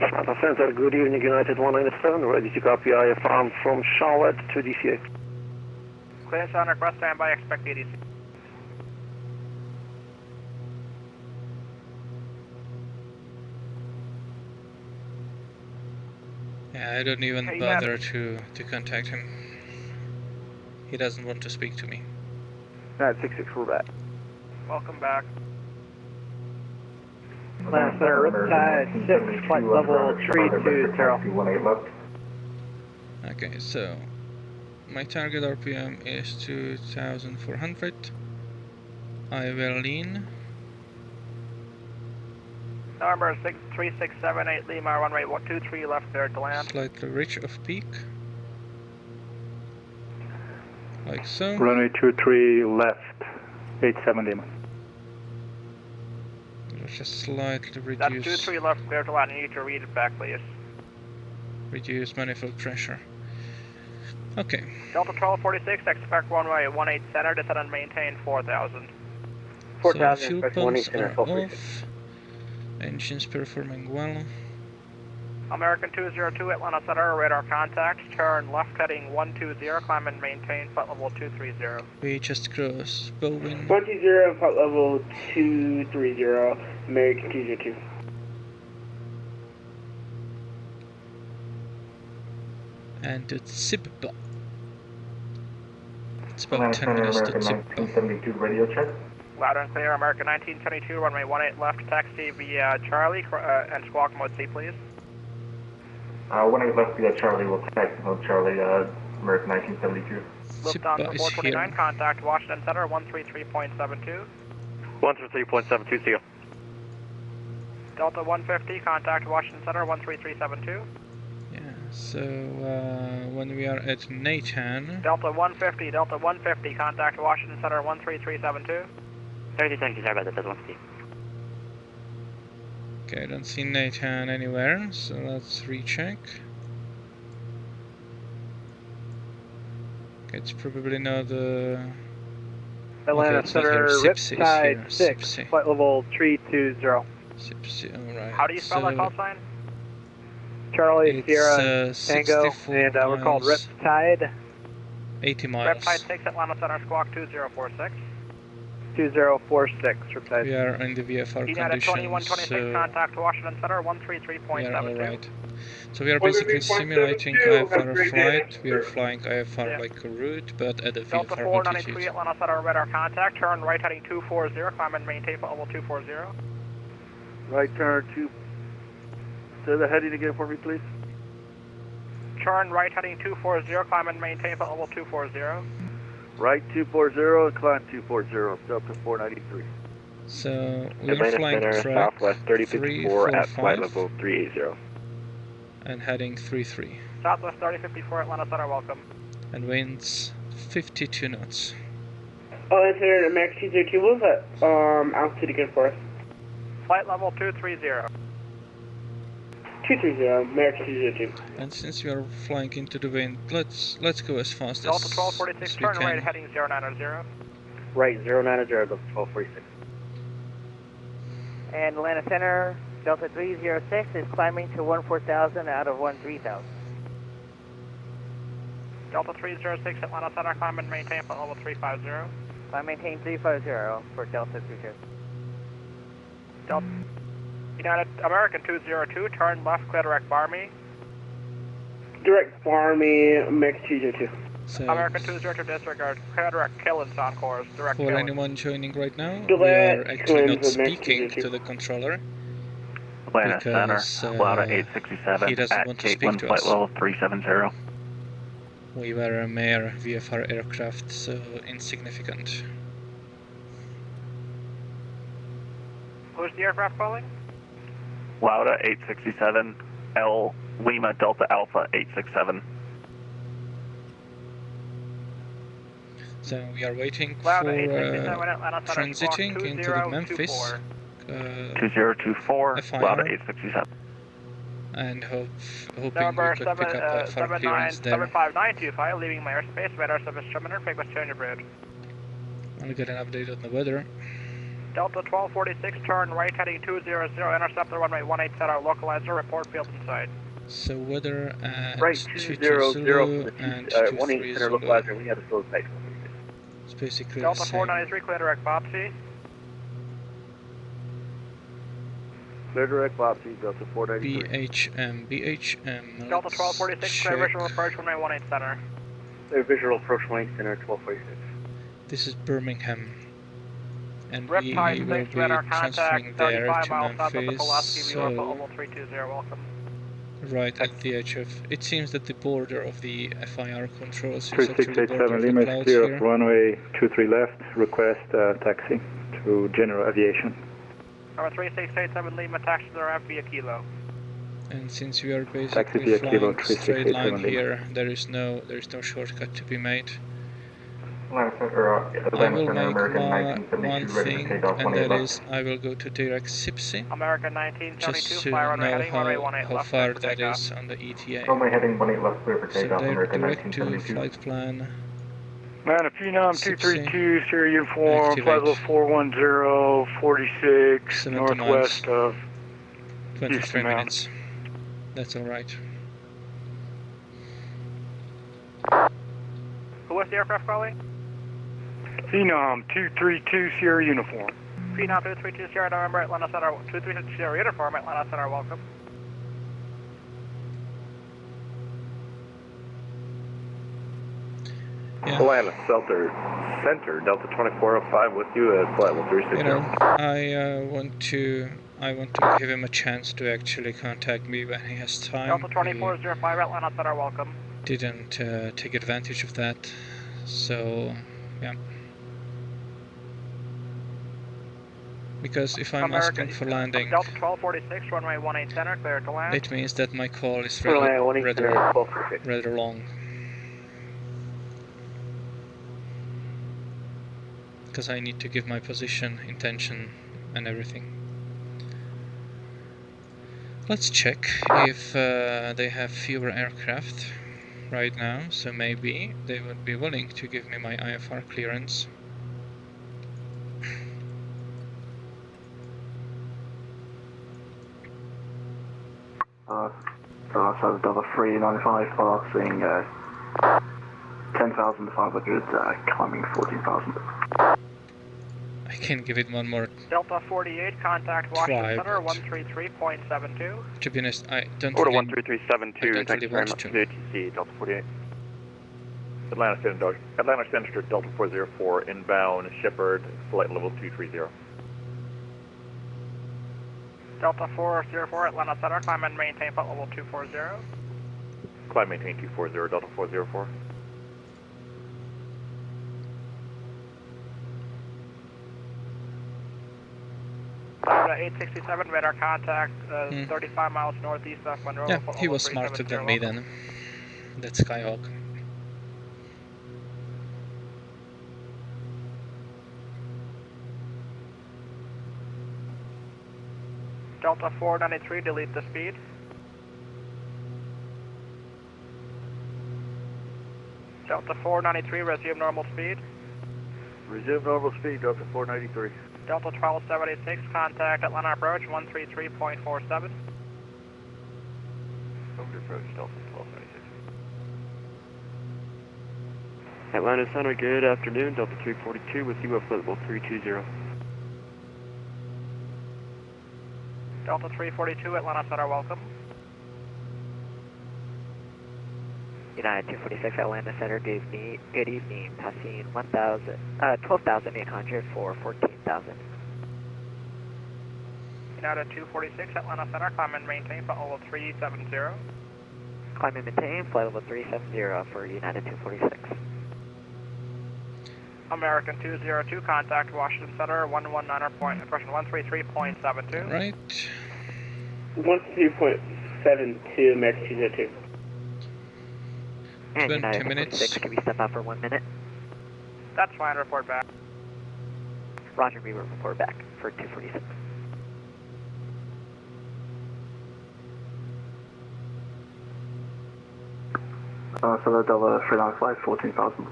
Atlanta Center, good evening, United 197, ready to copy IFR from Charlotte to DCA. Clear sound request, standby, expect ATC. Yeah, I don't even Okay, bother to contact him. He doesn't want to speak to me. United 66, we're back. Welcome back. Atlanta Center, Riptide 6, flight level 320. left. Okay, so my target RPM is 2,400. I will lean. November 3678 Lima, runway 123 left clear to land. Slightly ridge of peak. Like so. Runway 23 left, 87 Lima. Just slightly reduce. That's 23 left clear to land. You need to read it back, please. Reduce manifold pressure. Okay. Delta 1246, expect runway 18 center, descend and maintain 4000. 4000, so fuel pumps are off. Engines performing well. American 202, Atlanta Center, radar contact. Turn left heading 120, climb and maintain flight level 230. We just crossed Bowen. 120, flight level 230, American 202. And to Tsibba. It's about 10 minutes to Tsibba. 1972 radio check. Loud and clear, American 1972, runway 18 left, taxi via Charlie, and squawk mode C, please. 18 left via Charlie, will taxi mode Charlie, American 1972. Loop down to 429, contact Washington Center, 133.72. 133.72, see you. Delta 150, contact Washington Center, 13372. Yeah, so when we are at Nathan. Delta 150, contact Washington Center, 13372. 30 sorry about that, that's 150. Okay, I don't see Nathan anywhere, so let's recheck. Okay, it's probably not the... Atlanta Center, Riptide 6, flight level 320. Sipsy, alright. How do you spell that call sign? Charlie, Sierra, Tango, and we're called Riptide. 80 miles. Riptide 6, Atlanta Center, squawk 2046. 2046, Riptide. We are in the VFR United conditions, 2126, contact Washington Center, 133.72. we are alright. So we are basically simulating IFR flight. We are flying IFR like a route, but at a Delta VFR 493, altitude. Atlanta Center, radar contact. Turn right heading 240, climb and maintain flight level 240. Right turn 2. Say the heading again for me, please. Turn right heading 240, climb and maintain flight level 240. Right 240, climb 240, Delta 493. So we Atlanta are flying Center, track Southwest 3054 at flight level 380. And heading 33. Southwest 3054, Atlanta Center, welcome. And winds 52 knots. Atlanta Center, Mac 202, what was that altitude again for us? Flight level 230. 230, Mac 202. And since we are flying into the wind, let's go as fast Delta as 1246, we turn can. right heading 090. Right, 090, Delta 1246. And Atlanta Center, Delta 306 is climbing to 14,000 out of 13,000. Delta 306, Atlanta Center, climb and maintain flight level 350. Climb maintain 350 for Delta 30. Delta United American 202, turn left, clear direct Barmy. Direct Barmy, Mac 202. So American 202, disregard, clear direct Killens on course, direct for Killens. anyone joining right now, we are actually not speaking to the controller. Atlanta Center, because Lauda 867 he doesn't at want to gate speak 1 to flight us. level 370. We were a mere VFR aircraft, so insignificant. Who's the aircraft calling? Lauda 867, L Lima Delta Alpha 867. So we are waiting Lauda for 867, Atlanta Center, transiting squawk into the Memphis 2024, FIR. Lauda 867. And hoping Number we could pick up IFR clearance there. 75925, leaving my airspace, radar service terminal, quick west turn bridge. I'll get an update on the weather. Delta 1246, turn right heading 200, intercept the runway 18 center, localizer, report field inside. So weather at Right 22 200 Zulu for the and 18 23 center Zulu. localizer, we have a slow pace. It's basically Delta the same. 493, clear direct Bobsy. Clear direct Bobsy, Delta 493. BHM. Delta 1246, clear visual approach runway 18 center. Clear visual approach 18 center, 1246. This is Birmingham. And we Riptide will 6, be radar transferring contact, there 35 to miles south of the Memphis, Pulaski Viewer, so level 320, welcome. right at the edge of... It seems that the border of the FIR controls is actually the border 3687 of the Lima, clouds clear here. of runway 23 left, request taxi to general aviation. Number 3687 Lima, taxi to the ramp via Kilo. And since we are Taxi basically via Kilo, flying straight line 3687 Lima. here, there is no shortcut to be made. Atlanta I will Center, make American one 1972, ready thing, for takeoff, and 18 that left. is I will go to direct Sipsey, American 1972, just to fly runway know heading, runway 18 how left, far for that takeoff. is on the ETA. Runway heading 18 left, clear for So takeoff, American direct to 1972. flight plan. Atlanta Phenom Sipsey, 232, Sierra Uniform, flight activate. level 410, 46, 70 northwest miles, of 23 Houston, minutes. That's alright. Who was the aircraft calling? Phenom 232, Sierra Uniform. Phenom 232 Sierra November, Atlanta Center, 232 Sierra Uniform, Atlanta Center, welcome. Yeah. Atlanta Center, Delta 2405 with you at flight level 360. You know, I want to give him a chance to actually contact me when he has time. Delta 2405, Atlanta Center, welcome. Didn't take advantage of that, so yeah. Because if I'm asking for landing, Delta 1246, runway 18 center, clear to land. it means that my call is Runway rather long. Because I need to give my position, intention, and everything. Let's check if they have fewer aircraft right now, so maybe they would be willing to give me my IFR clearance. So Delta 395 passing 10,500, climbing 14,000. I can give it one more Delta 48, contact Washington try, Center, 133.72. to be honest, I don't Order really, 13372, thanks very much to the ATC, Delta 48. Atlanta Center, Delta 404, inbound, Shepherd, flight level 230. Delta 404, Atlanta Center, climb and maintain flight level 240. Climb maintain 240, Delta 404. Delta 867, radar contact, 35 miles northeast of Monroe. yeah, he was smarter than me then, that Skyhawk. Delta 493, delete the speed. Delta 493, resume normal speed. Resume normal speed, Delta 493. Delta 1276, contact Atlanta approach, 133.47. Over to approach, Delta 1276. Atlanta Center, good afternoon, Delta 342 with you at flight level 320. Delta 342, Atlanta Center, welcome. United 246 Atlanta Center, good evening, passing 12,800 for 14,000. United 246 Atlanta Center, climb and maintain flight level 370. Climb and maintain flight level 370 for United 246. American 202, contact Washington Center, 133.72. Right. 13.72, Max 202. And 20 United minutes. 246, can we step out for 1 minute? That's fine, report back. Roger, we will report back for 246. So the Delta 395, 14,000.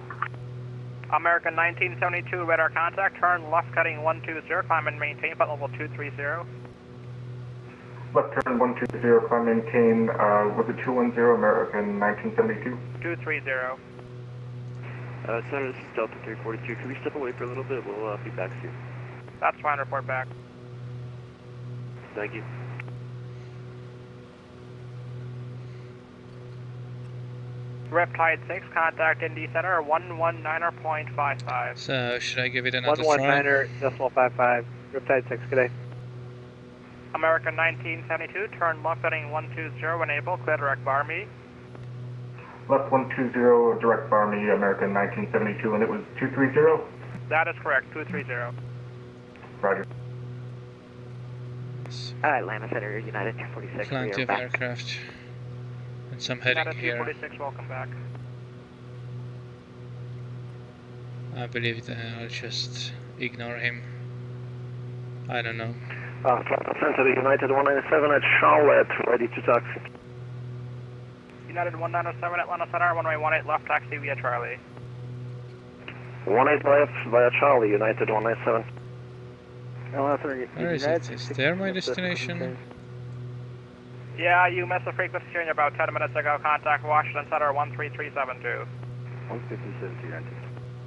American 1972, radar contact, turn left heading 120, climb and maintain flight level 230. Left turn 120, climb maintain, was it 210, American 1972? 230. Center, this is Delta 342. Can we step away for a little bit? We'll be back soon. That's fine, report back. Thank you. Riptide 6, contact Indy Center, 119.55. So should I give it another try? 119.55, Riptide 6, good day. American 1972, turn left heading 120, enable, clear direct bar me. Left 120, direct bar me, American 1972, and it was 230? That is correct, 230. Roger. Atlanta Center, United 246. Plenty of aircraft. And some heading United here. 246, welcome back. I believe that I'll just ignore him. I don't know. Atlanta Center, United 197 at Charlotte, ready to taxi. United 197, Atlanta Center, runway 18 left, taxi via Charlie. 18 left via Charlie, United 197. Where is it? Is there my destination? Yeah, you missed the frequency change about 10 minutes ago. Contact Washington Center 13372. 157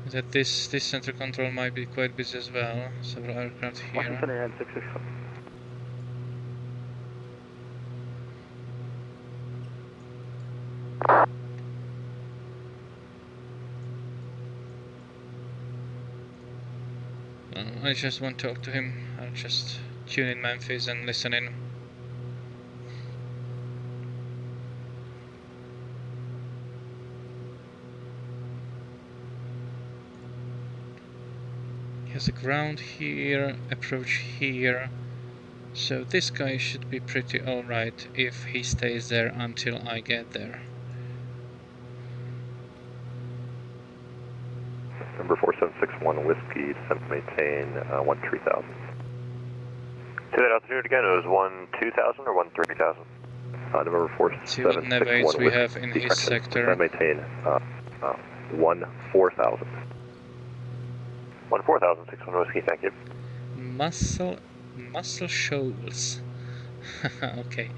Is that this center control might be quite busy as well. Several aircraft here. Washington Center at 665. I just want to talk to him. I'll just tune in Memphis and listen in. He has a ground here, approach here. So this guy should be pretty alright if he stays there until I get there. Number 4761 Whiskey, descend maintain 13,000. Say that altitude again, it was 12,000 or 13,000? Number 4761 we have in his sector. Descend maintain 14,000. 14,000, 61 Whiskey, thank you. Muscle Shoals. Okay.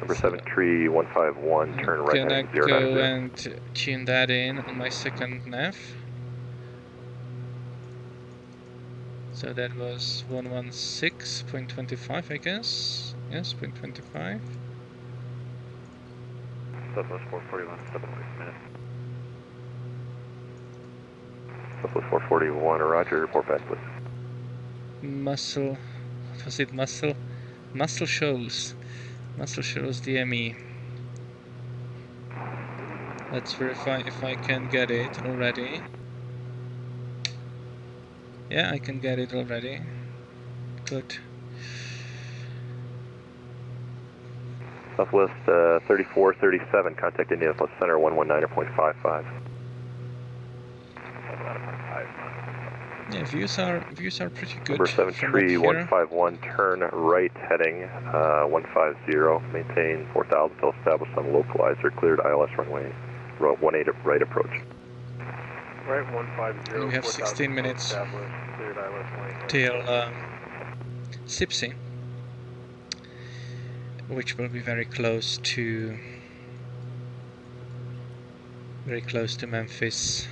Number 73151, turn right Can I heading go 090. and tune that in on my second nav? So that was 116.25, I guess. Yes, 0.25. Southwest 441, 7 minutes. Southwest 441, roger, report back, please. Muscle, what was it? Muscle Shoals. Muscle Shoals DME. Let's verify if I can get it already. Yeah, I can get it already. Good. Southwest 3437, contact Indianapolis Center 119.55. Yeah, views are pretty good. Number 73151, turn right heading 150, maintain 4,000 until established on localizer, cleared ILS runway 18 right approach. Right 150. We have 16 minutes till Sipsey, which will be very close to Memphis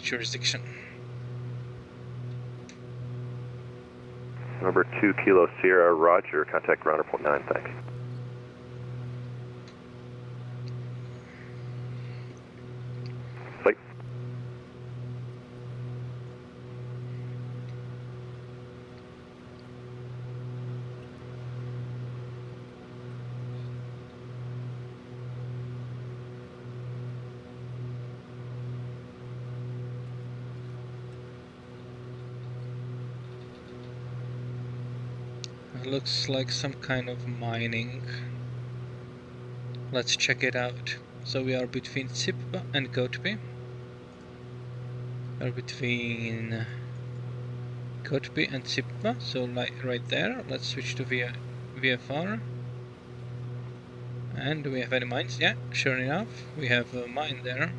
jurisdiction. Number 2 Kilo Sierra, roger, contact ground report 9, thanks. Site. It looks like some kind of mining. Let's check it out. So we are between Tsippa and Gotby. We are between Gotby and Tsippa, so right there. Let's switch to VFR. And do we have any mines? Yeah, sure enough, we have a mine there.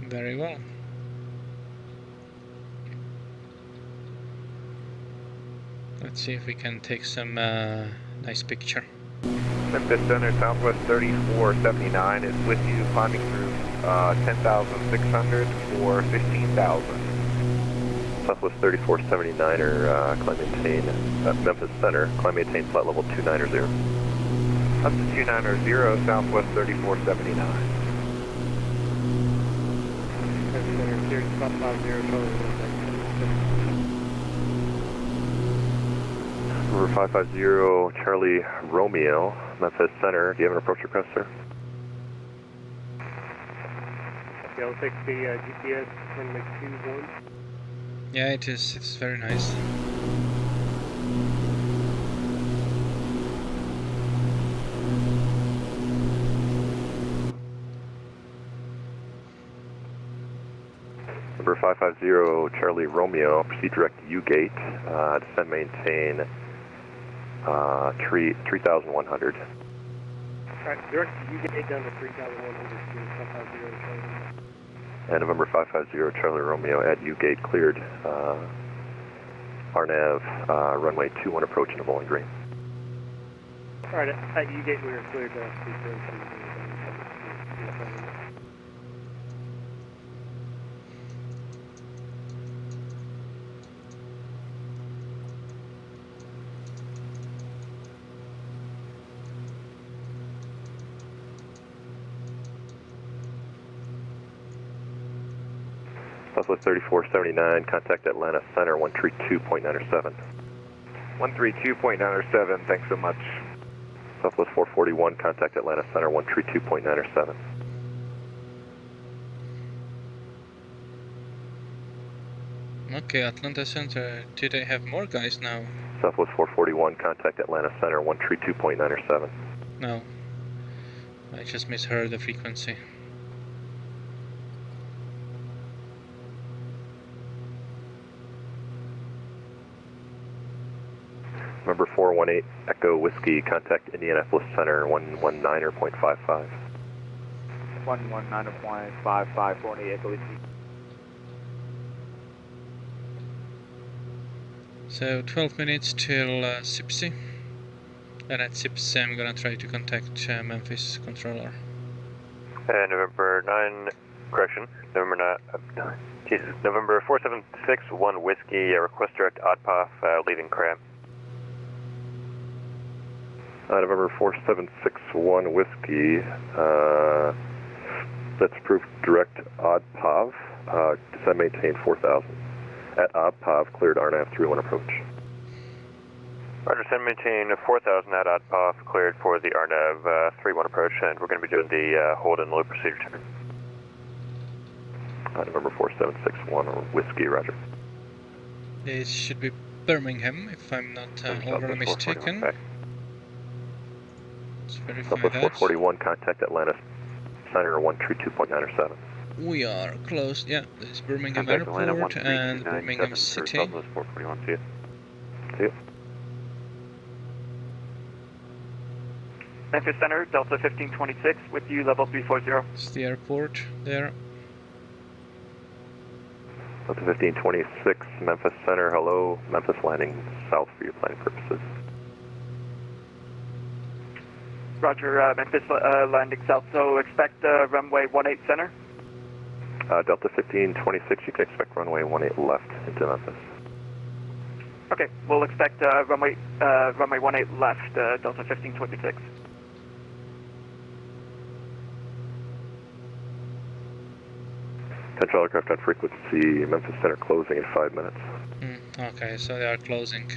Very well. Let's see if we can take some nice picture. Memphis Center, Southwest 3479 is with you, climbing through 10,600 for 15,000. Southwest 3479er, climb maintain Memphis Center, climb maintain flight level 290. Up to 290, Southwest 3479. Number 550 Charlie Romeo, Memphis Center. Do you have an approach request, sir? They'll fix the GPS runway 21. Yeah, it is. It's very nice. Number 550 Charlie Romeo, proceed direct to U-Gate, descend maintain 3,100. Alright, direct to U-Gate down to 3,100 to 550. And November 550 Charlie Romeo at U-Gate cleared, RNAV, runway 21 approach into Bowling Green. Alright, at U-Gate we are cleared to speak to Southwest 3479, contact Atlanta Center 132.907. 132.907, thanks so much. Southwest 441, contact Atlanta Center 132.907. Okay, Atlanta Center, do they have more guys now? Southwest 441, contact Atlanta Center 132.907. No. I just misheard the frequency. Number 418 Echo Whiskey, contact Indianapolis Center 119.55. 119.55, 48 Echo Whiskey. So 12 minutes till Sipsy, and at Sipsy I'm gonna try to contact Memphis controller. November 9, correction, November 476, 1 Whiskey, request direct ODPOF, leaving Cram. November 4761 Whiskey, that's approved direct ODPOV, descend maintain 4,000. At ODPOV, cleared RNAV 31 approach. Roger, descend maintain 4,000 at ODPOF, cleared for the RNAV 31 approach, and we're going to be doing the hold and load procedure turn. November 4761 Whiskey, roger. It should be Birmingham, if I'm not overly mistaken. Let's verify Southwest that. 441, contact Atlanta Center 132.907. We are close, yeah, this is Birmingham Contact Airport Atlanta and Birmingham City. Southwest 441, see you. See you. Memphis Center, Delta 1526, with you, level 340. It's the airport there. Delta 1526, Memphis Center, hello. Memphis landing south for your planning purposes. Roger, Memphis landing south, so expect runway 18 center. Delta 1526, you can expect runway 18 left into Memphis. Okay, we'll expect runway 18 left, Delta 1526. Potential aircraft on frequency, Memphis Center closing in 5 minutes. Okay, so they are closing.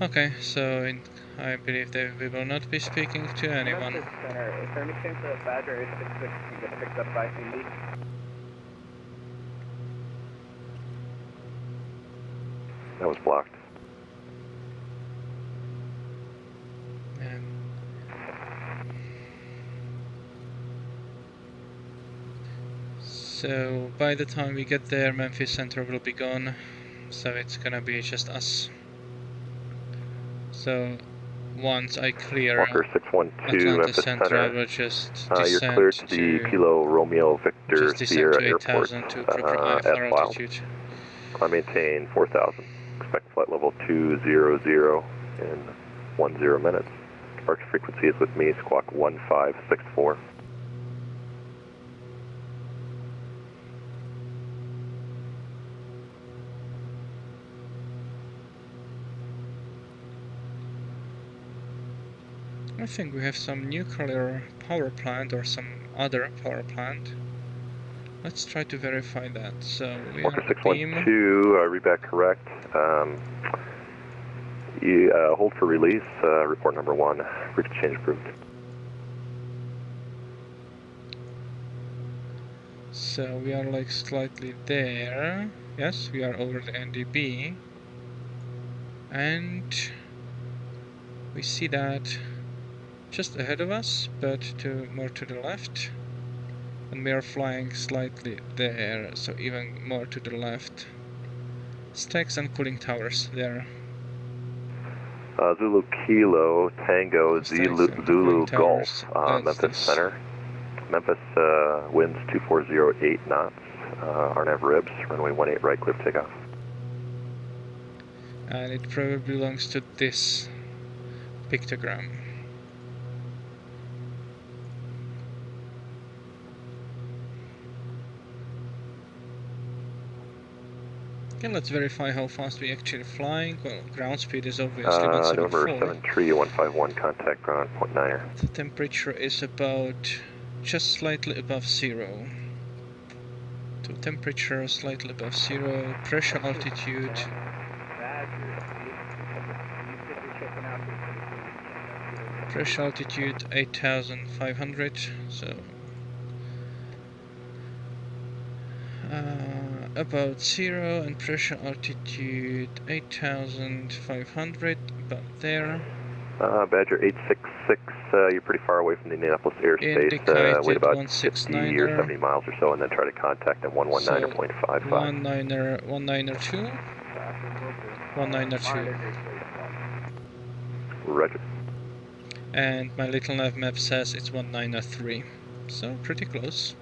Okay, so I believe that we will not be speaking to anyone. Memphis Center, is there any chance that Badger 866 can get picked up by Cindy? That was blocked. So by the time we get there, Memphis Center will be gone, so it's gonna be just us. So once I clear Walker 612 Atlanta Memphis Center, Center. I will just descend you're cleared to the Kilo Romeo Victor Sierra Airport to proper at IFR file. altitude. I maintain 4,000. Expect flight level 200 in 10 minutes. Departure frequency is with me, squawk 1564. I think we have some nuclear power plant or some other power plant. Let's try to verify that. So we Walker are 612, read back correct. You hold for release, report number 1, route change approved. So we are like slightly there. Yes, we are over the NDB. And we see that just ahead of us, but more to the left. And we are flying slightly there, so even more to the left. Stacks and cooling towers there. Zulu Kilo, Tango, Zulu Golf, Memphis Center. Memphis winds 2408 knots, RNAV ribs, runway 18 right, clear for takeoff. And it probably belongs to this pictogram. Okay, let's verify how fast we actually flying. Well, ground speed is obviously 174. November 73151, contact ground 0.9er. The temperature is about just slightly above 0. So temperature slightly above 0, pressure altitude. Pressure altitude 8,500, so about 0, and pressure altitude 8,500, about there. Badger 866, you're pretty far away from the Indianapolis airspace. Wait about 50 or 70 miles or so, and then try to contact at 119 or 0.55. 192. 192. Roger. And my little nav map says it's 193, so pretty close.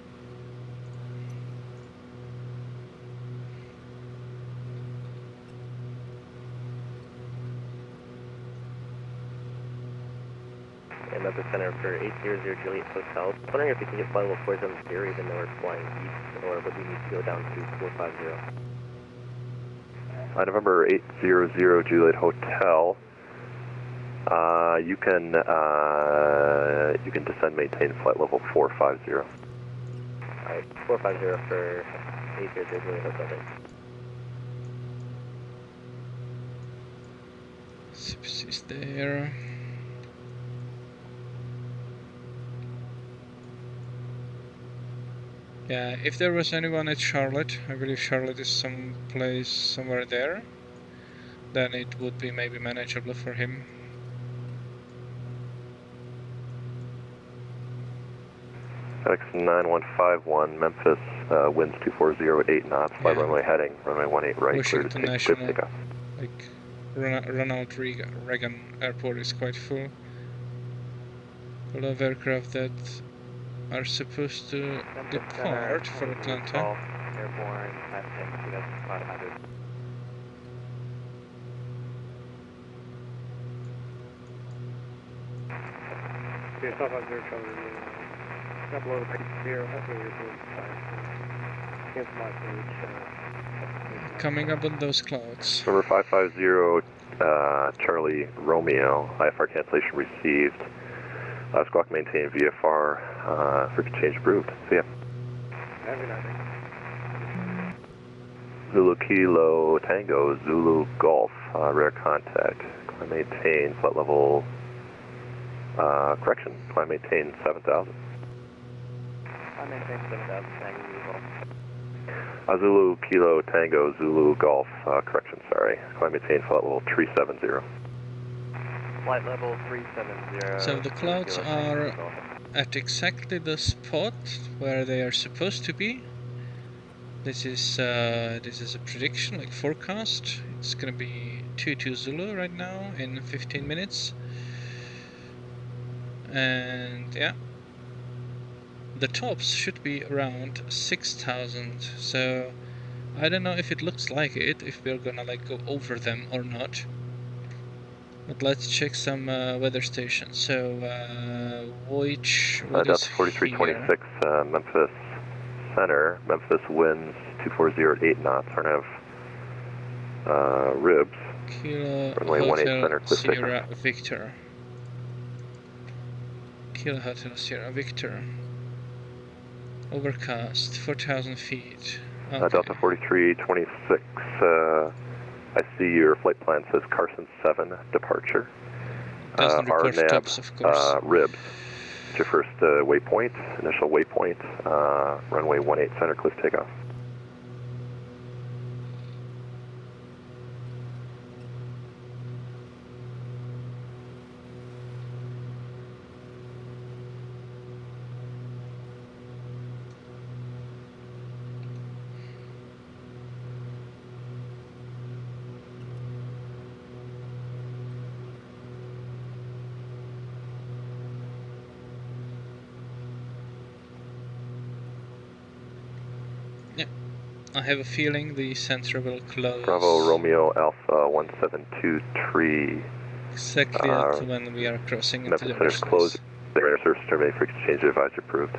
And Memphis Center for 800 Juliet Hotel. I'm wondering if we can get flight level 470 even though we're flying east, or would we need to go down to 450? November 800 Juliet Hotel. You can descend, maintain flight level 450. Alright, 450 for 800 Juliet Hotel. Sips is there. Yeah, if there was anyone at Charlotte, I believe Charlotte is someplace somewhere there, then it would be maybe manageable for him. X9151, Memphis, winds 2408 knots, flight runway heading, runway 18 right, Washington clear to National, takeoff. like Ronald Reagan Airport is quite full. A lot of aircraft that are supposed to depart for Atlanta. Airborne, 2500. Yeah, stop out there, Charlie. Not below the 0, that's what we're doing. Cancel my page. Coming up on those clouds. Number 550, Charlie Romeo, IFR cancellation received. Squawk maintain VFR, frequency change approved. See ya. Have a nice day. Zulu Kilo Tango, Zulu Golf, rare contact. Climb maintain, flight level, correction, climb maintain 7,000. Climb maintain 7,000, Tango, Zulu Golf. Zulu Kilo Tango, Zulu Golf, correction, sorry. Climb maintain, flight level 370. Flight level 370. So the clouds are at exactly the spot where they are supposed to be. This is a prediction, like forecast. It's gonna be 22 Zulu right now in 15 minutes. And yeah, the tops should be around 6,000. So I don't know if it looks like it, if we're gonna like go over them or not. But let's check some weather stations. So, what is Delta 4326, Memphis Center. Memphis winds 2408 knots. RNAV ribs. Kilo runway 18 center, clear Sierra Victor. Kilo Hotel Sierra Victor. Overcast, 4,000 feet. Okay. Delta 4326. I see your flight plan says Carson 7 departure. Doesn't report tops, of course. Ribs. It's your first waypoint, initial waypoint, runway 18 center, cliff takeoff. I have a feeling the center will close. Bravo Romeo Alpha 1723. Exactly at when we are crossing into the Memphis Center's closed. The radar service terminated for exchange advisor approved.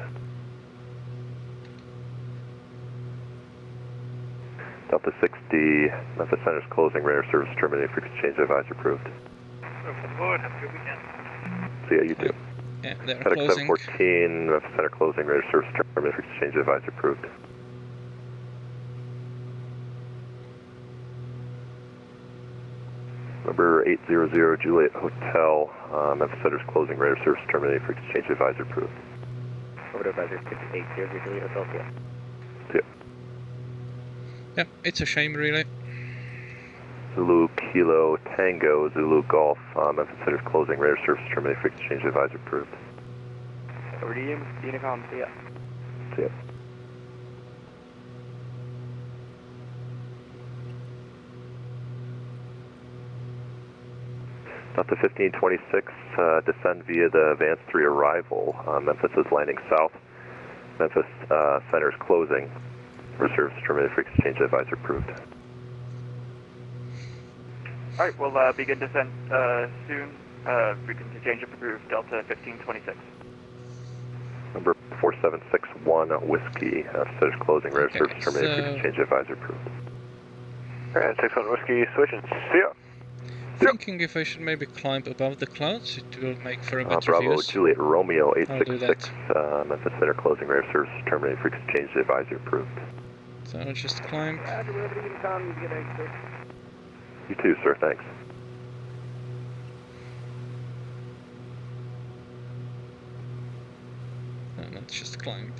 Delta 60, Memphis Center's closing, radar service terminated for exchange advisor approved. Forward, have a good weekend. See ya, you too. Yeah, they're FedEx closing. 714, Memphis Center closing, radar service terminated for exchange advisor approved. Number 800 Juliet Hotel, Memphis Center's closing, radar service terminated for exchange advisor approved. Over to advisor 800 Juliet Hotel, yeah. See ya. Yeah, it's a shame really. Zulu Kilo Tango Zulu Golf, Memphis Center's closing, radar service terminated for exchange advisor approved. Over to unicom, see ya. See ya. Delta 1526, descend via the Advance 3 arrival. Memphis is landing south. Memphis Center's closing. Reserves terminated for exchange advisor approved. Alright, we'll begin descent soon. Frequency change approved, Delta 1526. Number 4761 Whiskey, Center's closing. Radar service terminated for exchange advisor approved. Alright, 61 Whiskey, switching. See ya. Thinking if I should maybe climb above the clouds, it will make for a better Bravo views. Juliet Romeo 866, Memphis Center closing, radar service terminated for exchange advisor approved. So I'll just climb. You too, sir, thanks. And let's just climb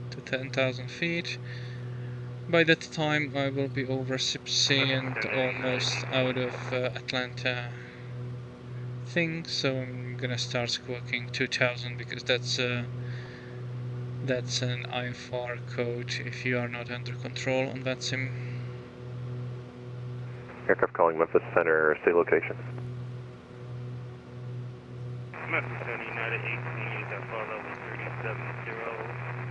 to 10,000 feet. By that time I will be over Sipsey and almost out of Atlanta thing, so I'm gonna start squawking 2000 because that's an IFR code if you are not under control on Vatsim. Aircraft calling Memphis Center, state location. Memphis Center, United 820 is at flight level 370,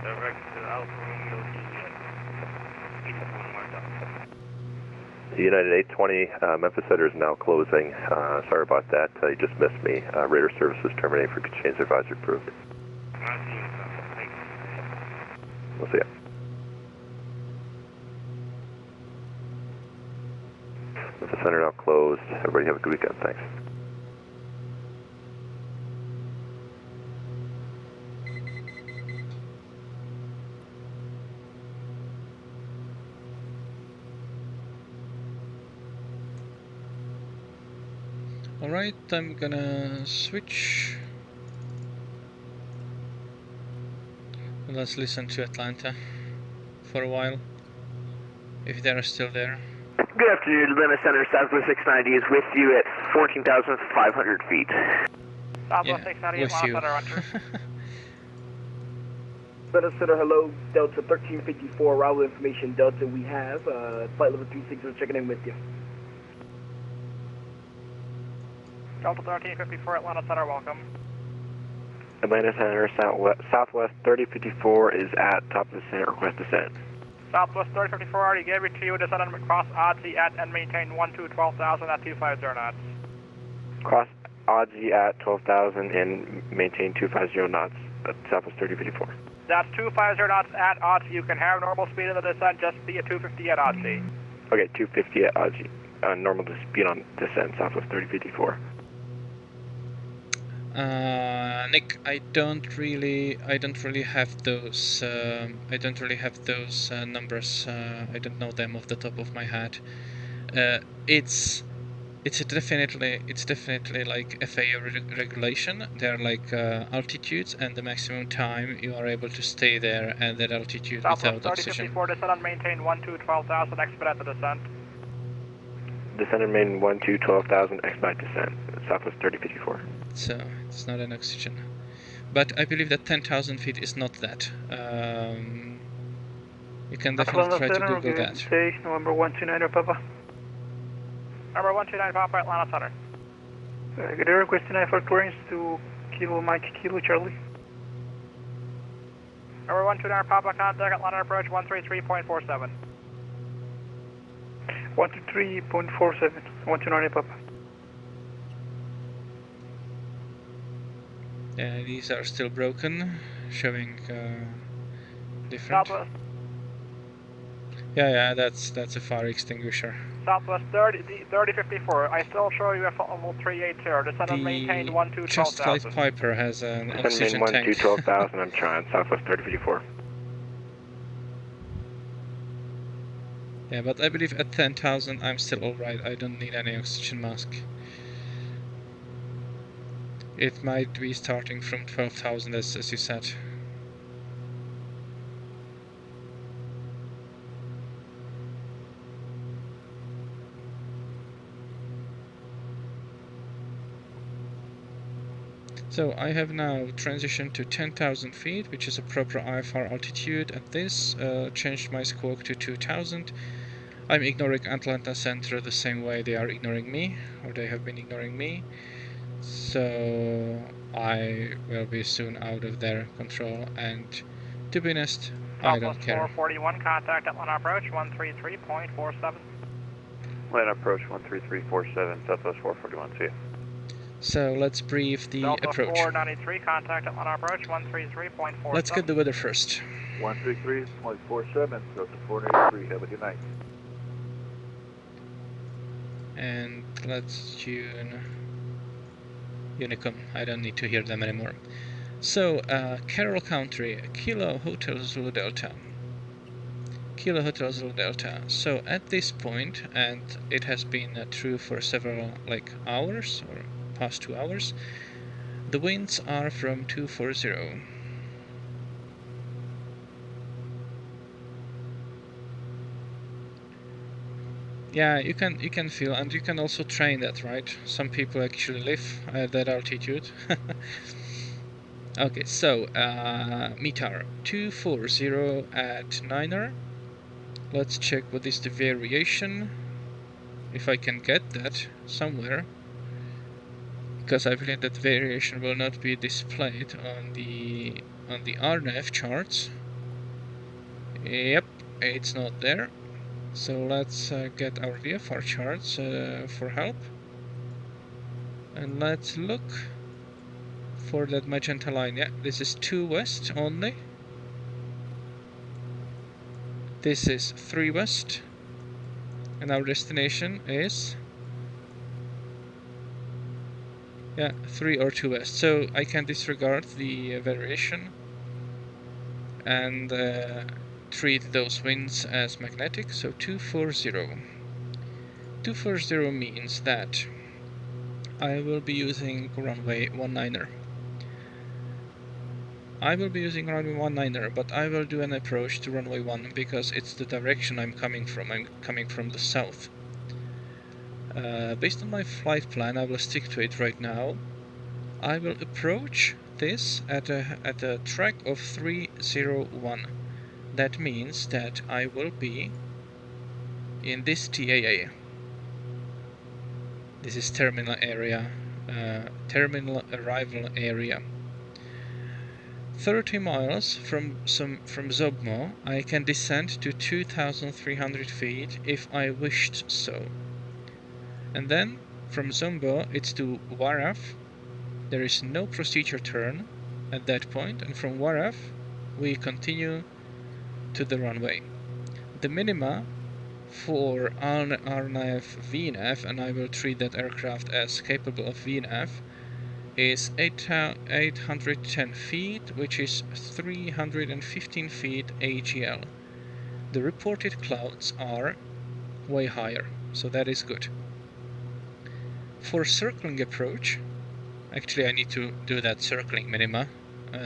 direct to Alpha Romeo Juliet. 81 marked out. United 820, Memphis Center is now closing. Sorry about that, you just missed me. Radar services terminated for exchange advisor approved. I see you, thanks. We'll see ya. Memphis Center now closed. Everybody have a good weekend, thanks. Alright, I'm gonna switch. Let's listen to Atlanta for a while, if they're still there. Good afternoon, Atlanta Center, Southwest 690 is with you at 14,500 feet. Southwest 690 with you. Atlanta Center, hello, Delta 1354, arrival information, Delta, we have, flight level 360 checking in with you. Delta 1354, Atlanta Center, welcome. Atlanta Center, Southwest 3054 is at top of the descent, request descent. Southwest 3054, already gave it to you, descend and cross Odsey at and maintain 12,000 at 250 knots. Cross Odsey at 12,000 and maintain 250 knots at Southwest 3054. That's 250 knots at Odsey. You can have normal speed in the descent, just be at 250 at Odsey. Okay, 250 at Odsey. Normal speed on descent, Southwest 3054. Nick, I don't really have those. Numbers. I don't know them off the top of my head. It's It's definitely like FAA regulation. There are like altitudes and the maximum time you are able to stay there at that altitude without oxygen. 3054, descend and maintain 12,000, expedite the descent. Descend and maintain 12,000, expedite descent. Southwest 3054. So it's not an oxygen, but I believe that 10,000 feet is not that. You can definitely try to Google that. Say November 129 Papa. Number 129 Papa, Atlanta Center. Good day, requesting IFR clearance to Kilo Mike Kilo Charlie. Number 129 Papa, contact Atlanta approach 133.47. 123.47, 129 Papa. These are still broken, showing different. Southwest. Yeah, that's a fire extinguisher. Southwest 3054. I still show you a level 380. Descend and maintain 12,000. Just Flight Piper has an oxygen tank. tank. 12,000. I'm trying. Southwest 3054. Yeah, but I believe at 10,000 I'm still alright. I don't need any oxygen mask. It might be starting from 12,000 as you said. So I have now transitioned to 10,000 feet, which is a proper IFR altitude, and this changed my squawk to 2,000. I'm ignoring Atlanta Center the same way they are ignoring me, or they have been ignoring me. So I will be soon out of their control, and to be honest, I don't care. 441, contact Atlanta approach 133.47. Atlanta approach 13347, Southwest 441, see you. So let's brief the Delta approach. 493, contact Atlanta approach 133.47. Let's get the weather first. 133.47, Delta 493, have a good night. And let's tune unicom. I don't need to hear them anymore. So, Carroll County, Kilo Hotel Zulu Delta. Kilo Hotel Zulu Delta. So at this point, and it has been true for several hours, or past 2 hours, the winds are from 240. Yeah, you can feel, and you can also train that, right? Some people actually live at that altitude. Okay, so METAR 240 at 9er. Let's check what is the variation, if I can get that somewhere, because I believe that variation will not be displayed on the RNAV charts. Yep, it's not there. So let's get our VFR charts for help, and let's look for that magenta line. Yeah, this is 2 west only. This is 3 west, and our destination is 3 or 2 west. So I can disregard the variation and treat those winds as magnetic. So 240. 240 means that I will be using runway 19er. I will be using runway 19er, but I will do an approach to runway 1 because it's the direction I'm coming from. I'm coming from the south. Based on my flight plan, I will stick to it right now. I will approach this at a track of 301. That means that I will be in this TAA. This is terminal area, terminal arrival area. 30 miles from Zobmo, I can descend to 2,300 feet if I wished so. And then from Zombo it's to Waraf. There is no procedure turn at that point, and from Waraf we continue to the runway. The minima for RNAV VNAV, and I will treat that aircraft as capable of VNAV, is 810 feet, which is 315 feet AGL. The reported clouds are way higher, so that is good. for circling approach, actually I need to do that circling minima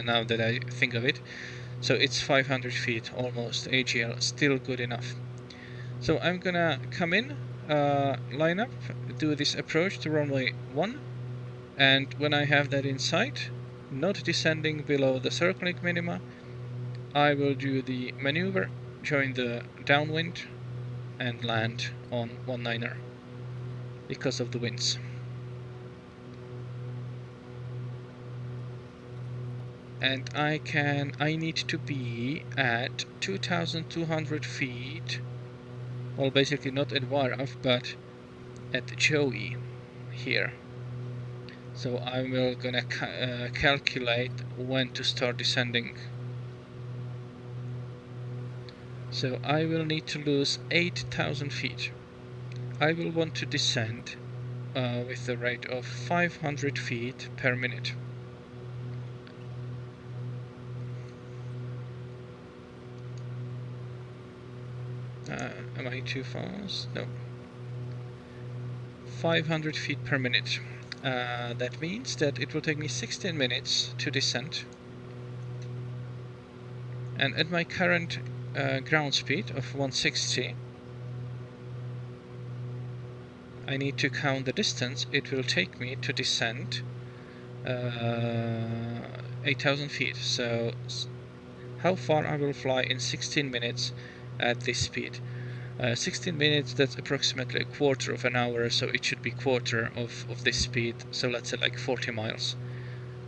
now that I think of it. So it's 500 feet almost, AGL, still good enough. So I'm gonna come in, line up, do this approach to runway 1, and when I have that in sight, not descending below the circling minima, I will do the maneuver, join the downwind, and land on 19er because of the winds. And I need to be at 2,200 feet, well, basically not at Waraf, but at Joey here. So I'm gonna calculate when to start descending. So I will need to lose 8,000 feet. I will want to descend with the rate of 500 feet per minute. Am I too fast? No. 500 feet per minute. That means that it will take me 16 minutes to descend. And at my current ground speed of 160, I need to count the distance it will take me to descend 8,000 feet. So how far I will fly in 16 minutes at this speed. 16 minutes, that's approximately a quarter of an hour, so it should be quarter of this speed, so let's say like 40 miles.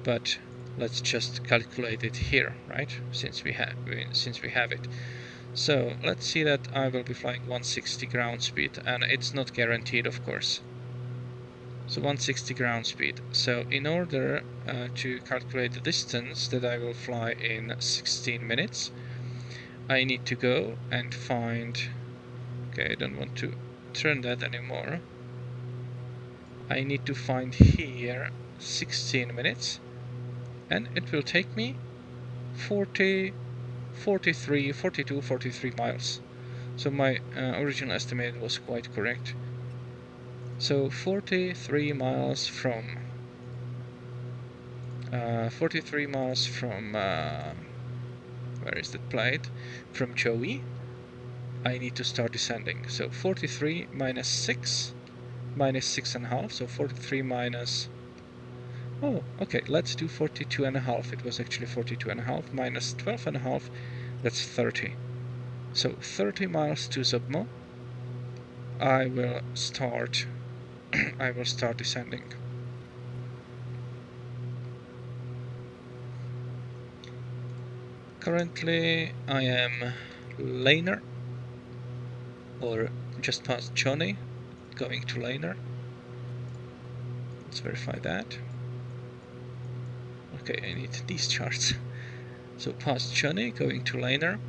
But let's just calculate it here, right? Since we have it. So let's see that I will be flying 160 ground speed, and it's not guaranteed, of course. So 160 ground speed. So in order to calculate the distance that I will fly in 16 minutes, I need to go and find... Okay, I don't want to turn that anymore. I need to find here 16 minutes, and it will take me 40, 43, 42, 43 miles. So my original estimate was quite correct. So 43 miles from where is that plate? From Joey. I need to start descending. So 43 minus 6 minus 6.5, so 43 minus... Oh, okay, let's do 42.5. It was actually 42.5 minus 12.5, that's 30. So 30 miles to Zubmo. I will start descending. Currently I am laner, or just past Johnny, going to laner. Let's verify that. Okay, I need these charts. So past Johnny, going to laner.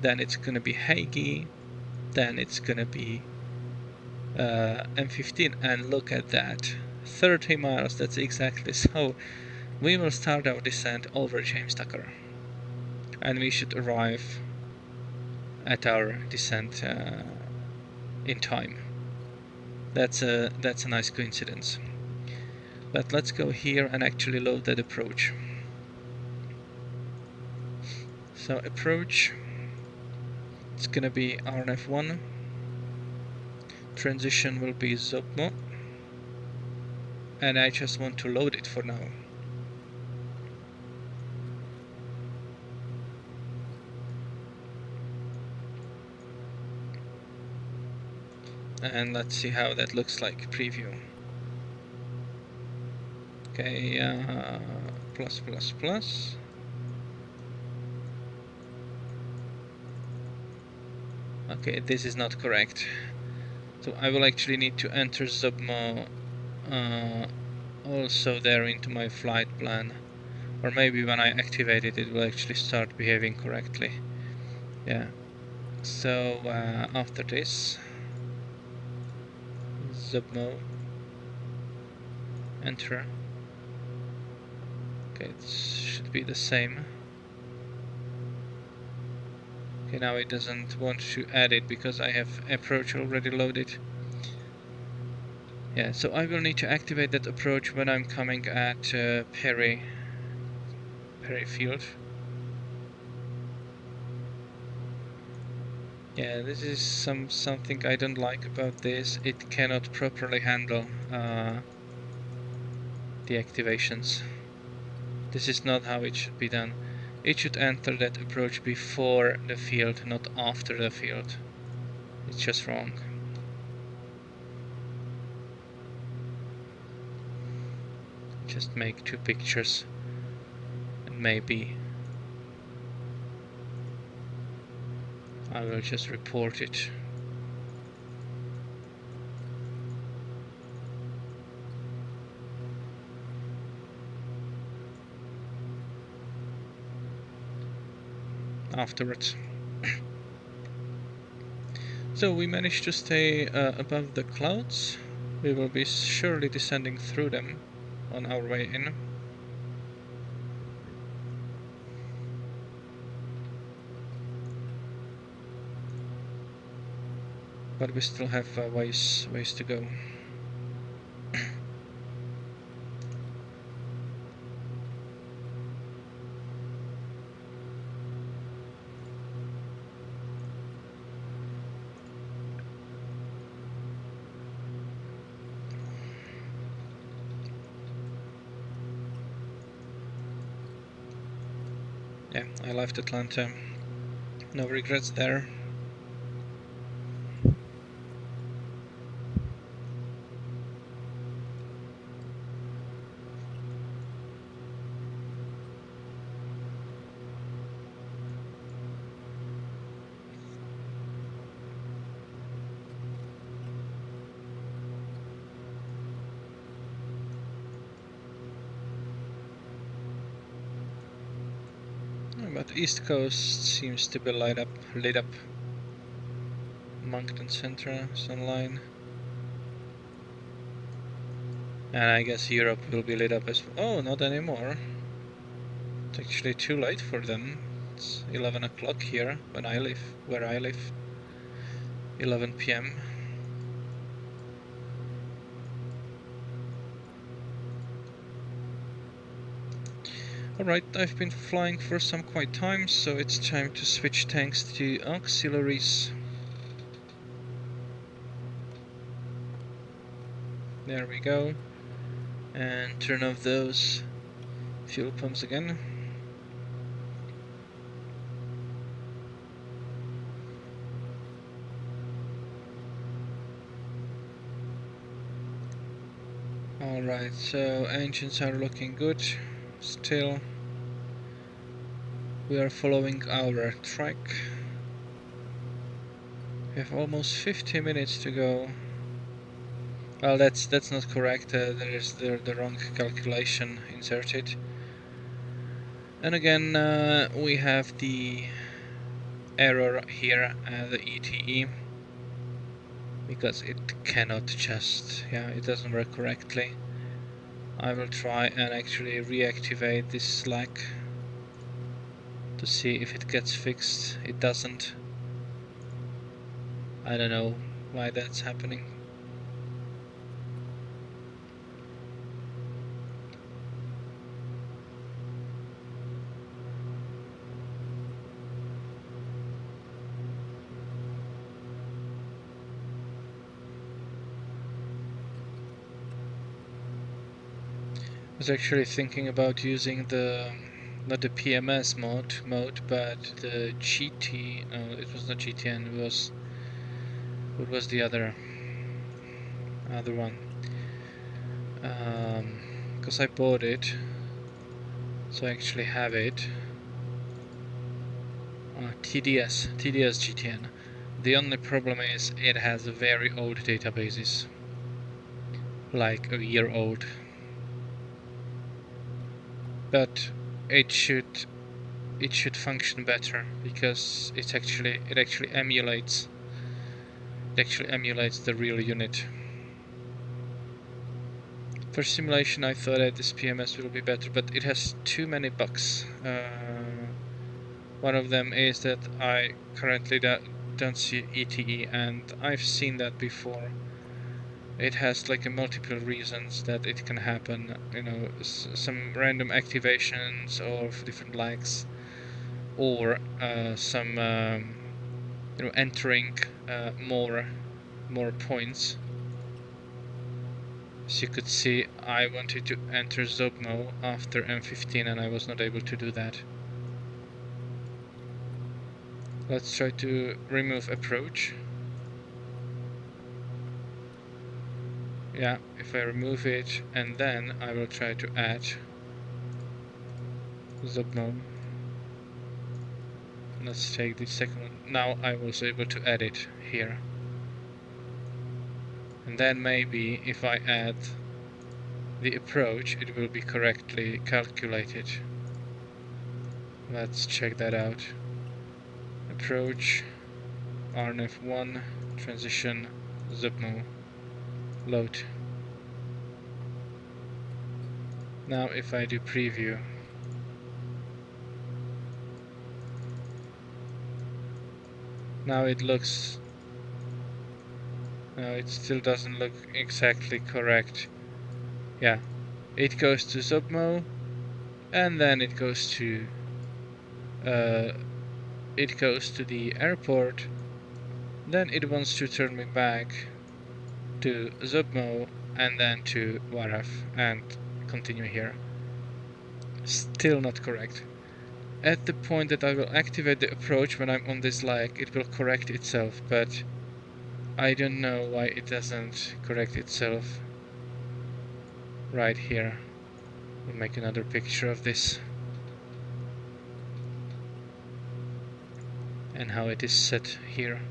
Then it's gonna be Hagi. Then it's gonna be M15, and look at that, 30 miles. That's exactly so. We will start our descent over James Tucker, and we should arrive at our descent in time. That's a nice coincidence. But let's go here and actually load that approach. So approach, it's gonna be RNF1. Transition will be Zopmo, and I just want to load it for now. And let's see how that looks like. Preview. Okay, plus. Okay, this is not correct. So I will actually need to enter Zubmo also there into my flight plan. Or maybe when I activate it, it will actually start behaving correctly. Yeah. So after this, Zubmo, enter. Okay, it should be the same. Okay, now it doesn't want to add it because I have approach already loaded. Yeah, so I will need to activate that approach when I'm coming at Perry Field. Yeah, this is something I don't like about this. It cannot properly handle the activations. This is not how it should be done. It should enter that approach before the field, not after the field. It's just wrong. Just make 2 pictures and maybe I will just report it. Afterwards. So we managed to stay above the clouds. We will be surely descending through them on our way in. But we still have ways to go. Yeah, I left Atlanta. No regrets there. But East Coast seems to be lit up. Moncton Center, Sunline. And I guess Europe will be lit up as well. Oh, not anymore. It's actually too late for them. It's 11 o'clock here when I live, where I live. 11 p.m. Alright, I've been flying for some quite time, so it's time to switch tanks to auxiliaries. There we go. And turn off those fuel pumps again. Alright, so engines are looking good still. We are following our track. We have almost 50 minutes to go. Well, that's not correct. There is the wrong calculation inserted. And again, we have the error here, the ETE, because it cannot just, it doesn't work correctly. I will try and actually reactivate this slack to see if it gets fixed. It doesn't. I don't know why that's happening. I was actually thinking about using not the PMS mode, but the GT. No, it was not GTN. What was the other one? Because I bought it, so I actually have it. TDS GTN. The only problem is it has very old databases, like a year old. But it should function better because it actually emulates the real unit. For simulation I thought that this PMS will be better, but it has too many bugs. One of them is that I currently don't see ETE, and I've seen that before. it has like multiple reasons that it can happen, you know, some random activations of different lags, or some you know, entering more points. As you could see, I wanted to enter Zobmo after M15 and I was not able to do that. Let's try to remove approach. Yeah, if I remove it, and then I will try to add Zobmo. Let's take the second one. Now I was able to add it here. And then maybe if I add the approach, it will be correctly calculated. Let's check that out. Approach, RNF1, transition, Zobmo, load. Now if I do preview, now it looks, no, it still doesn't look exactly correct. Yeah, it goes to Zobmo, and then it goes to the airport. Then it wants to turn me back to Zobmo and then to Waraf and continue here. Still not correct. At the point that I will activate the approach when I'm on this lag, it will correct itself, but I don't know why it doesn't correct itself right here. We'll make another picture of this and how it is set here.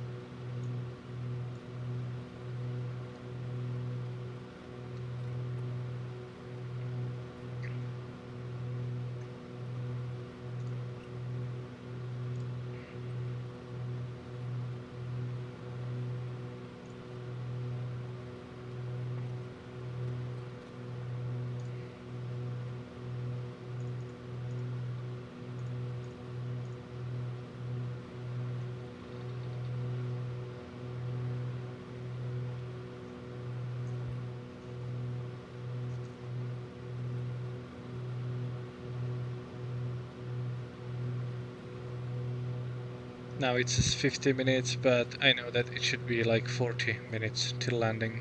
Now it says 50 minutes, but I know that it should be like 40 minutes till landing.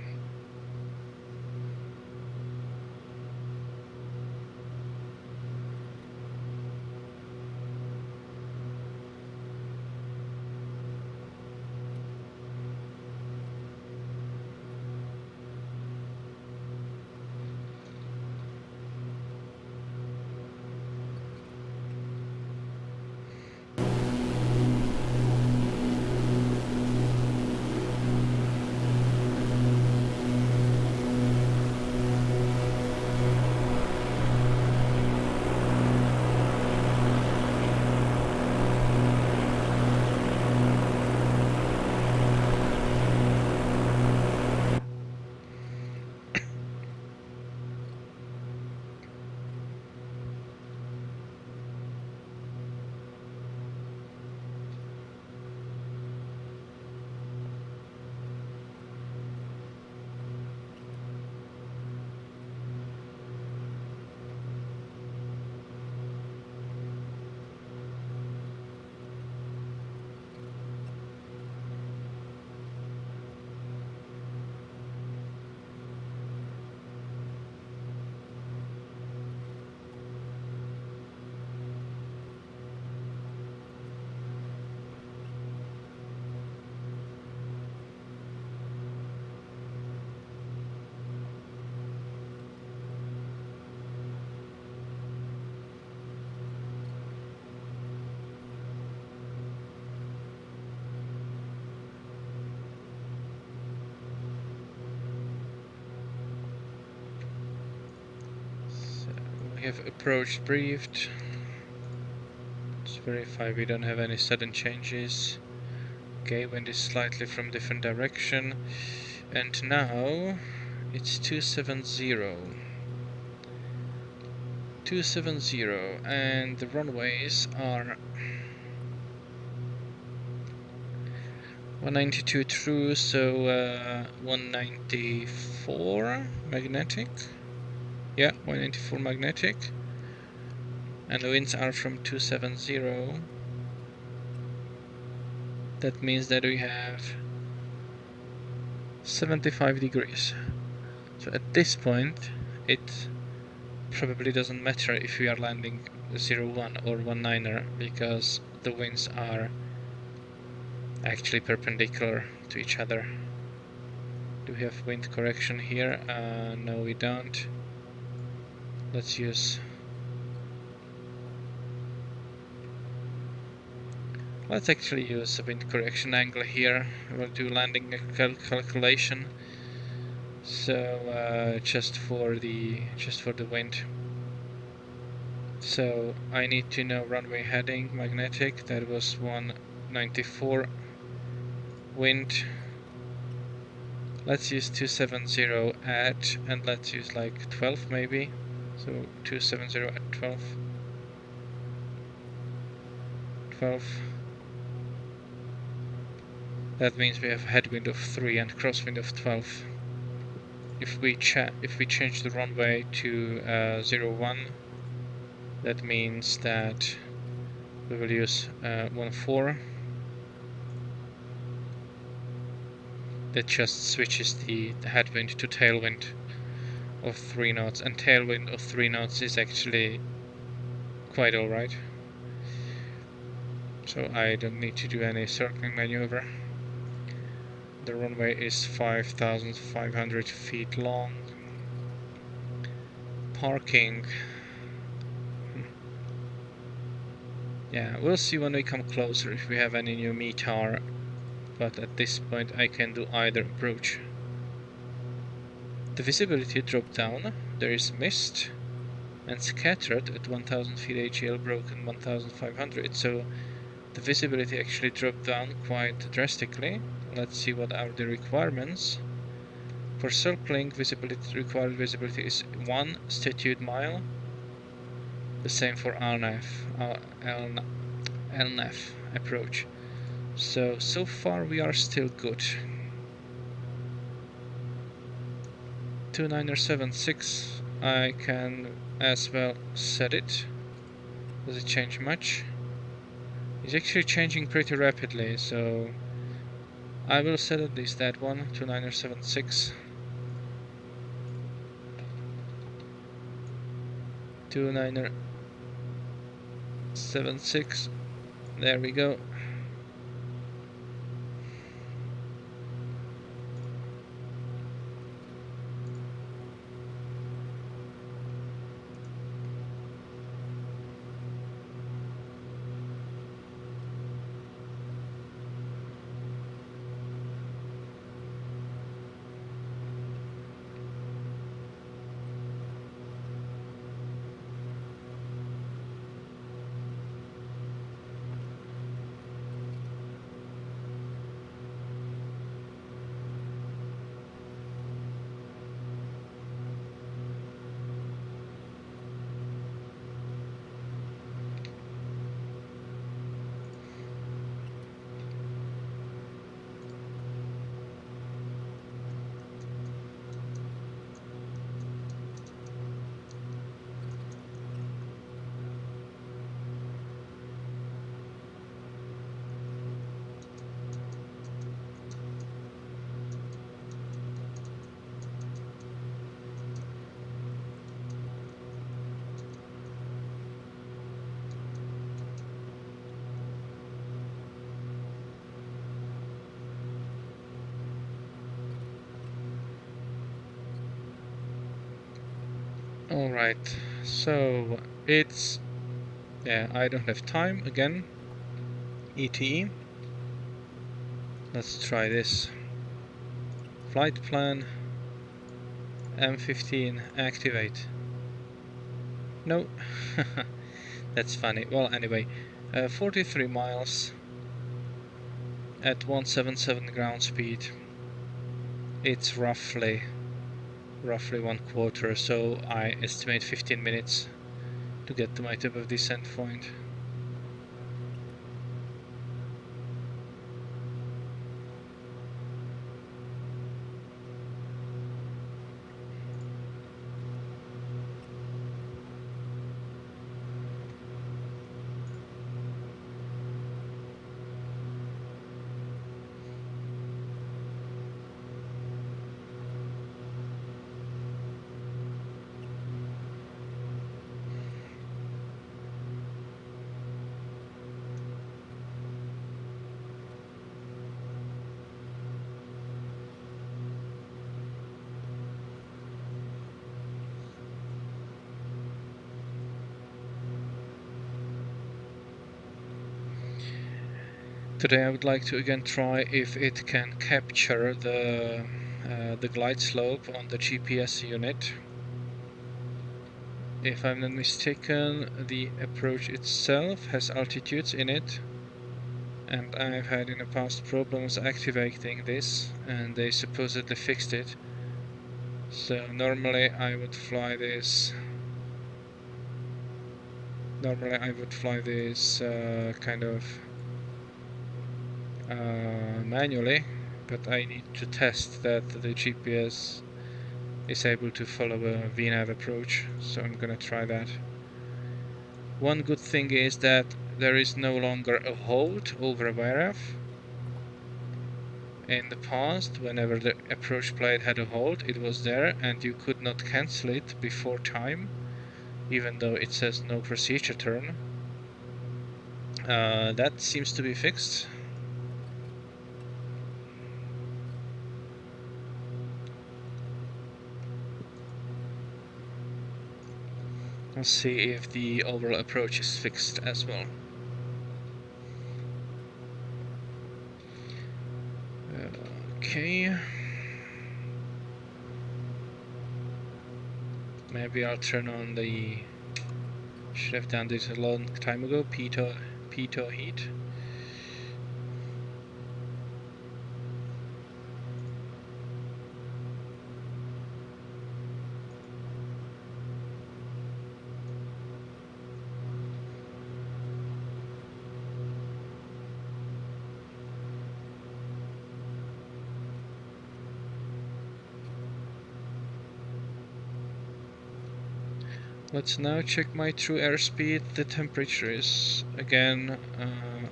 We have approach briefed. Let's verify we don't have any sudden changes. Okay, wind is slightly from different direction. And now it's 270. 270, and the runways are 192 true, so 194 magnetic. Yeah, 194 magnetic. And the winds are from 270. That means that we have 75 degrees. So at this point, it probably doesn't matter if we are landing 01 or 19er, because the winds are actually perpendicular to each other. Do we have wind correction here? No, we don't. Let's actually use a wind correction angle here. We'll do landing calculation. So just for the wind. So I need to know runway heading magnetic. That was 194 wind. Let's use 270 at, and let's use like 12 maybe. So 270 at 12. 12. That means we have headwind of 3 and crosswind of 12. If we change the runway to 01, that means that we will use 14. That just switches the headwind to tailwind of 3 knots, and tailwind of 3 knots is actually quite alright. So I don't need to do any circling maneuver. The runway is 5,500 feet long. Parking. Yeah, we'll see when we come closer if we have any new METAR, but at this point I can do either approach. The visibility dropped down, there is mist, and scattered at 1000 feet AGL broken 1500, so the visibility actually dropped down quite drastically. Let's see what are the requirements. For circling, required visibility is 1 statute mile. The same for LNAV approach. So far we are still good. 2976, I can as well set it. Does it change much? It's actually changing pretty rapidly, so I will set at least that one, 2976. 2976. There we go. Alright, so it's, yeah, I don't have time again. ETE. Let's try this. Flight plan, M15, activate. No, that's funny. Well, anyway, 43 miles at 177 ground speed. It's roughly 1/4, so I estimate 15 minutes to get to my top of descent point. Today I would like to again try if it can capture the glide slope on the GPS unit. If I'm not mistaken, the approach itself has altitudes in it, and I've had in the past problems activating this, and they supposedly fixed it. So normally I would fly this. Kind of manually, but I need to test that the GPS is able to follow a VNAV approach, so I'm gonna try that. One good thing is that there is no longer a hold over a VRF. In the past, whenever the approach plate had a hold, it was there and you could not cancel it before time, even though it says no procedure turn. That seems to be fixed. Let's see if the overall approach is fixed as well. Okay. Maybe I'll turn on the... Should have done this a long time ago. Pitot heat. Let's now check my true airspeed. The temperature is again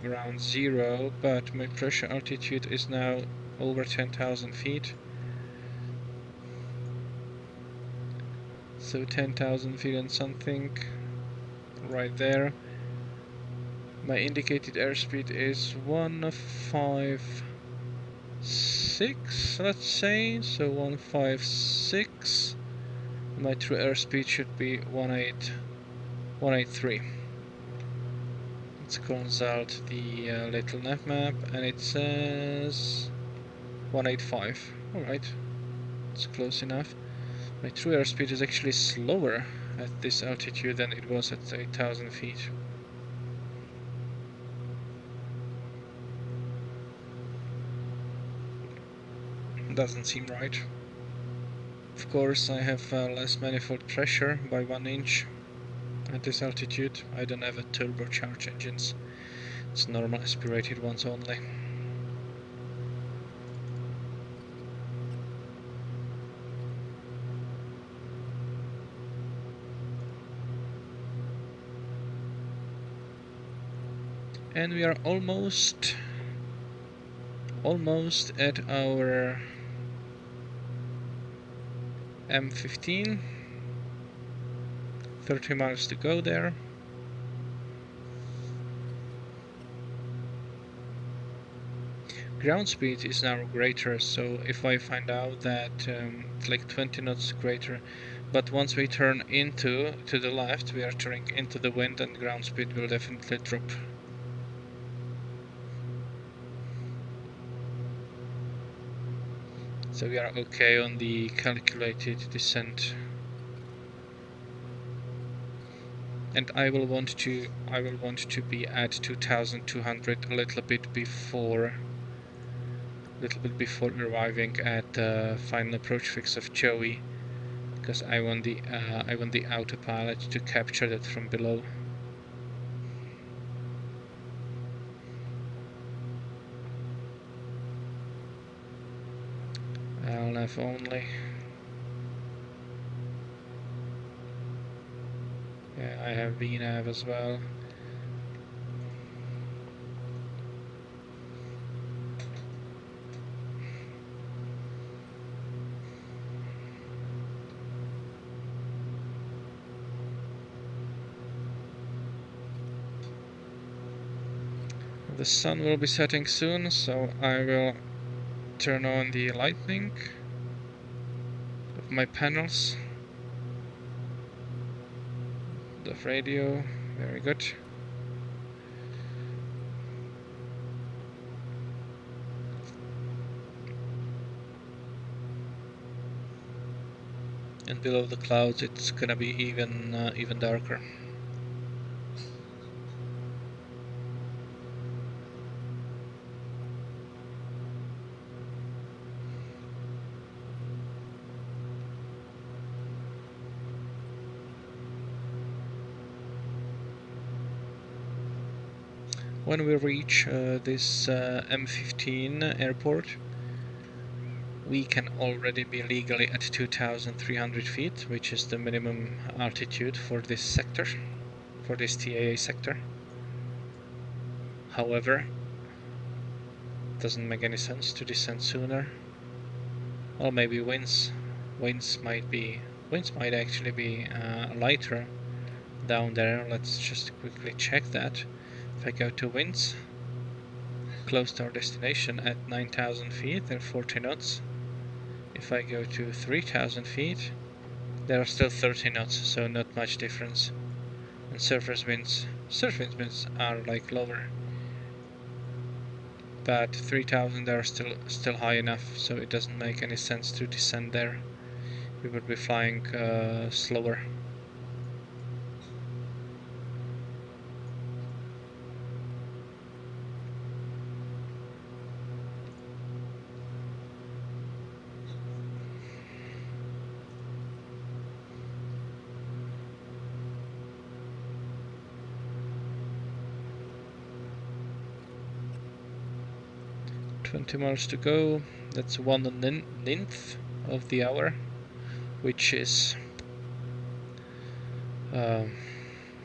around 0, but my pressure altitude is now over 10,000 feet. So 10,000 feet and something right there. My indicated airspeed is 156, let's say, so 156. My true airspeed should be 183. Let's consult the little nav map, and it says 185. Alright, it's close enough. My true airspeed is actually slower at this altitude than it was at 8,000 feet. Doesn't seem right. Of course, I have less manifold pressure by 1 inch at this altitude. I don't have a turbocharged engines. It's normal aspirated ones only. And we are almost at our M15. 30 miles to go there. Ground speed is now greater, so if I find out that it's like 20 knots greater, but once we turn to the left, we are turning into the wind, and ground speed will definitely drop. So we are okay on the calculated descent. And I will want to be at 2,200 a little bit before arriving at the final approach fix of Joey, because I want the autopilot to capture that from below. LNAV only. Yeah, I have VNAV as well. The sun will be setting soon, so I will turn on the lighting of my panels. The radio, very good. and below the clouds it's gonna be even darker. When we reach this M15 airport, we can already be legally at 2,300 feet, which is the minimum altitude for this sector, for this TAA sector. However, it doesn't make any sense to descend sooner. Or maybe winds might actually be lighter down there. Let's just quickly check that. If I go to winds, close to our destination at 9,000 feet and 40 knots. If I go to 3,000 feet, there are still 30 knots, so not much difference. And surface winds are like lower, but 3,000 are still high enough, so it doesn't make any sense to descend there. We would be flying slower. $20 miles to go. That's 1/9 of the hour, which is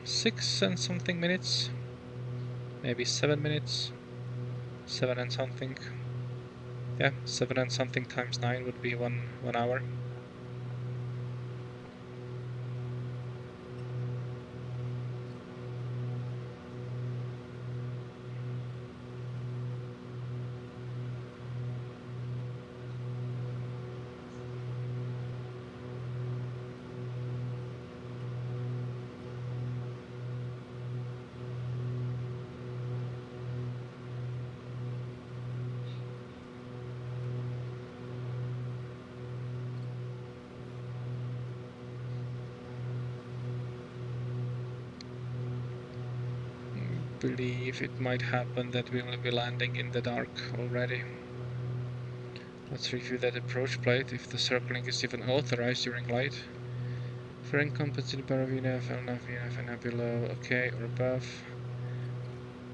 6 and something minutes, maybe 7 minutes, 7 and something. Yeah, 7 and something times 9 would be one hour. Believe it might happen that we will be landing in the dark already. Let's review that approach plate, if the circling is even authorized during light. For incompetent bar VNF, LNAV, VNF, and below, okay, or above.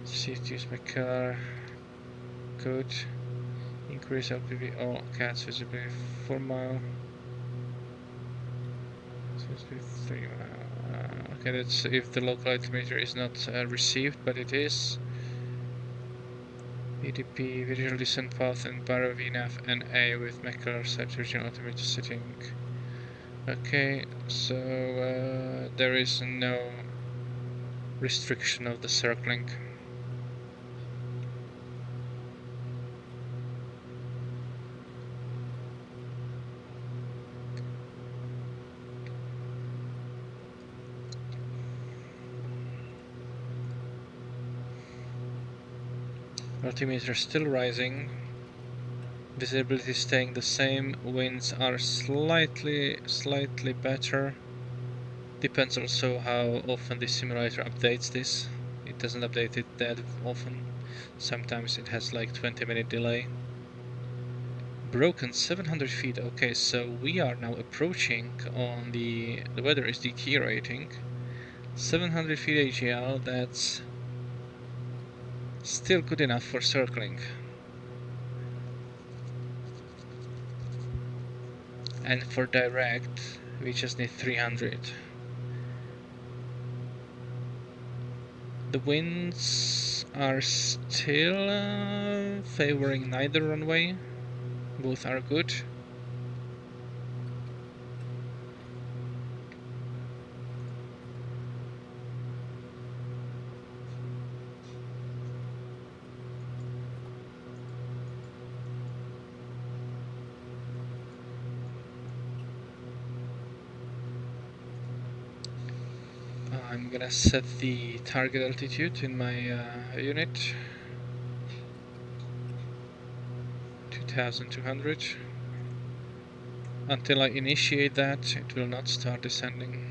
See to use my car. Good. Increase LPV, all cats visibility 4 mile. Visibility 3 mile. Okay, that's if the local altimeter is not received, but it is. EDP, visual descent path, and bar VNAV and A with McCullough set original altimeter setting. Okay, so there is no restriction of the circling. Altimeter still rising. Visibility staying the same. Winds are slightly better. Depends also how often the simulator updates this. It doesn't update it that often. Sometimes it has like 20-minute delay. Broken 700 feet. Okay, so we are now approaching on the weather is deteriorating. 700 feet AGL, that's still good enough for circling. And for direct, we just need 300. The winds are still favoring neither runway. Both are good. I'm gonna set the target altitude in my unit. 2,200. Until I initiate that, it will not start descending.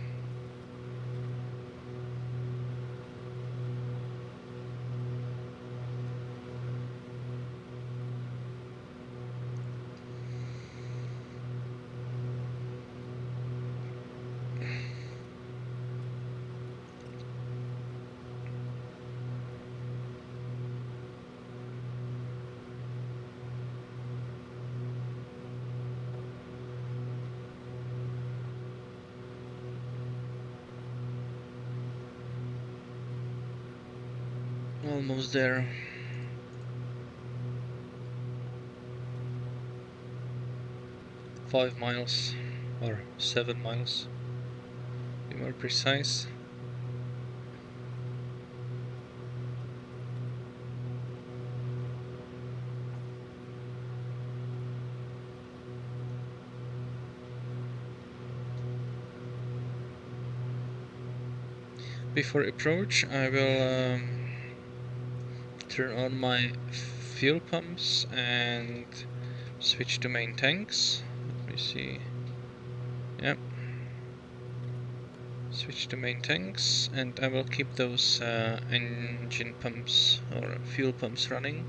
Almost there. Five miles or 7 miles, to be more precise. Before approach, I will turn on my fuel pumps and switch to main tanks. Let me see. Yep. Switch to main tanks, and I will keep those engine pumps or fuel pumps running.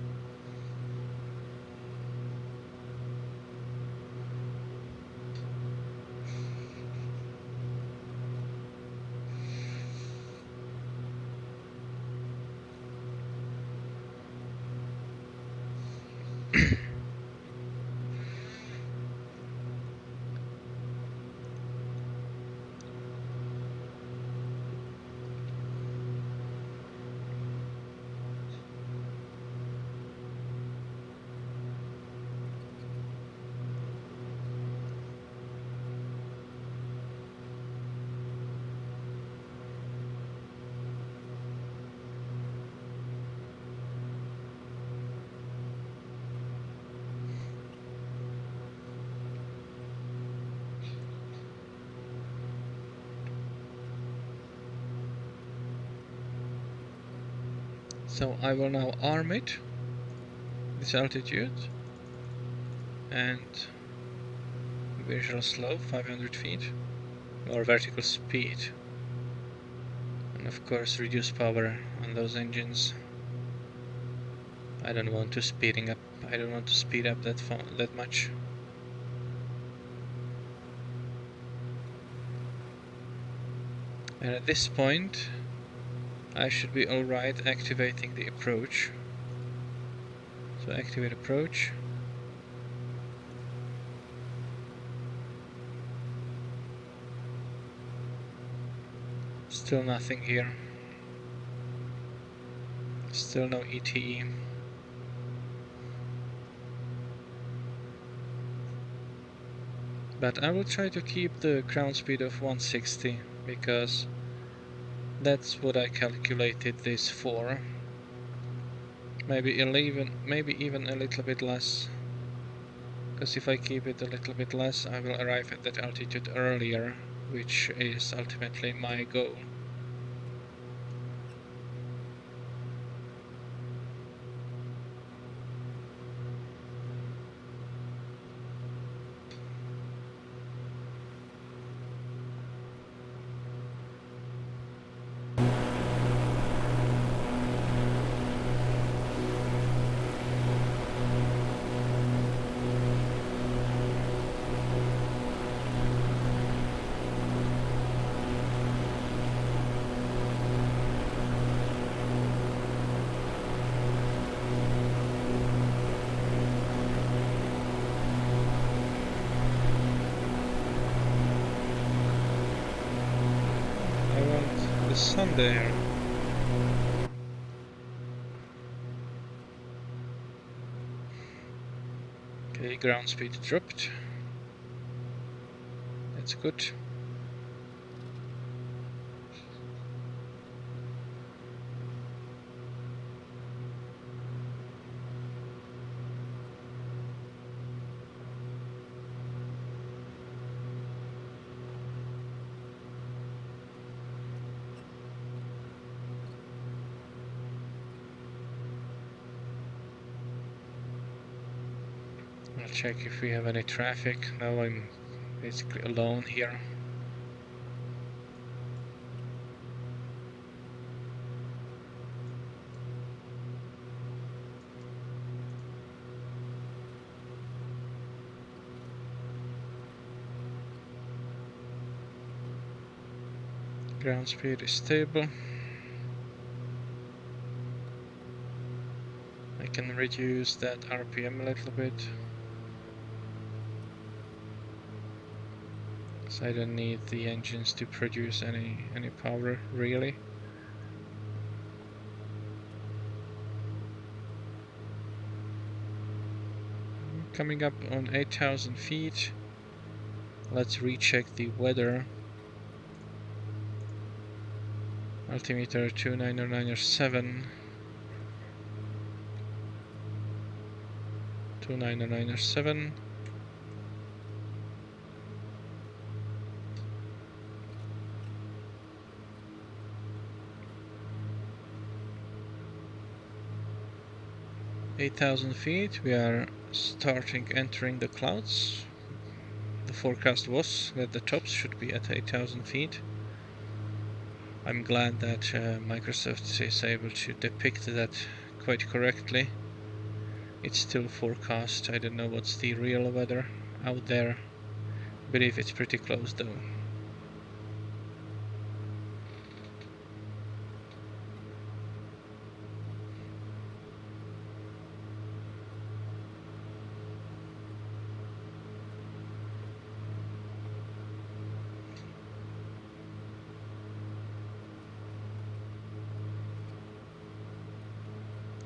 So I will now arm it, this altitude, and visual slope 500 feet, or vertical speed, and of course reduce power on those engines. I don't want to speed up that much. And at this point, I should be alright activating the approach. So activate approach. Still nothing here. Still no ETE. But I will try to keep the ground speed of 160 because that's what I calculated this for. Maybe even a little bit less. Because if I keep it a little bit less, I will arrive at that altitude earlier, which is ultimately my goal. Sun there. Okay, ground speed dropped. That's good. I'll check if we have any traffic. No, I'm basically alone here. Ground speed is stable. I can reduce that RPM a little bit, so I don't need the engines to produce any power really. Coming up on 8,000 feet. Let's recheck the weather. Altimeter 2909.7. 2909.7. "8,000 feet, we are entering the clouds. The forecast was that the tops should be at 8,000 feet. I'm glad that Microsoft is able to depict that quite correctly. It's still forecast. I don't know what's the real weather out there. I believe it's pretty close though.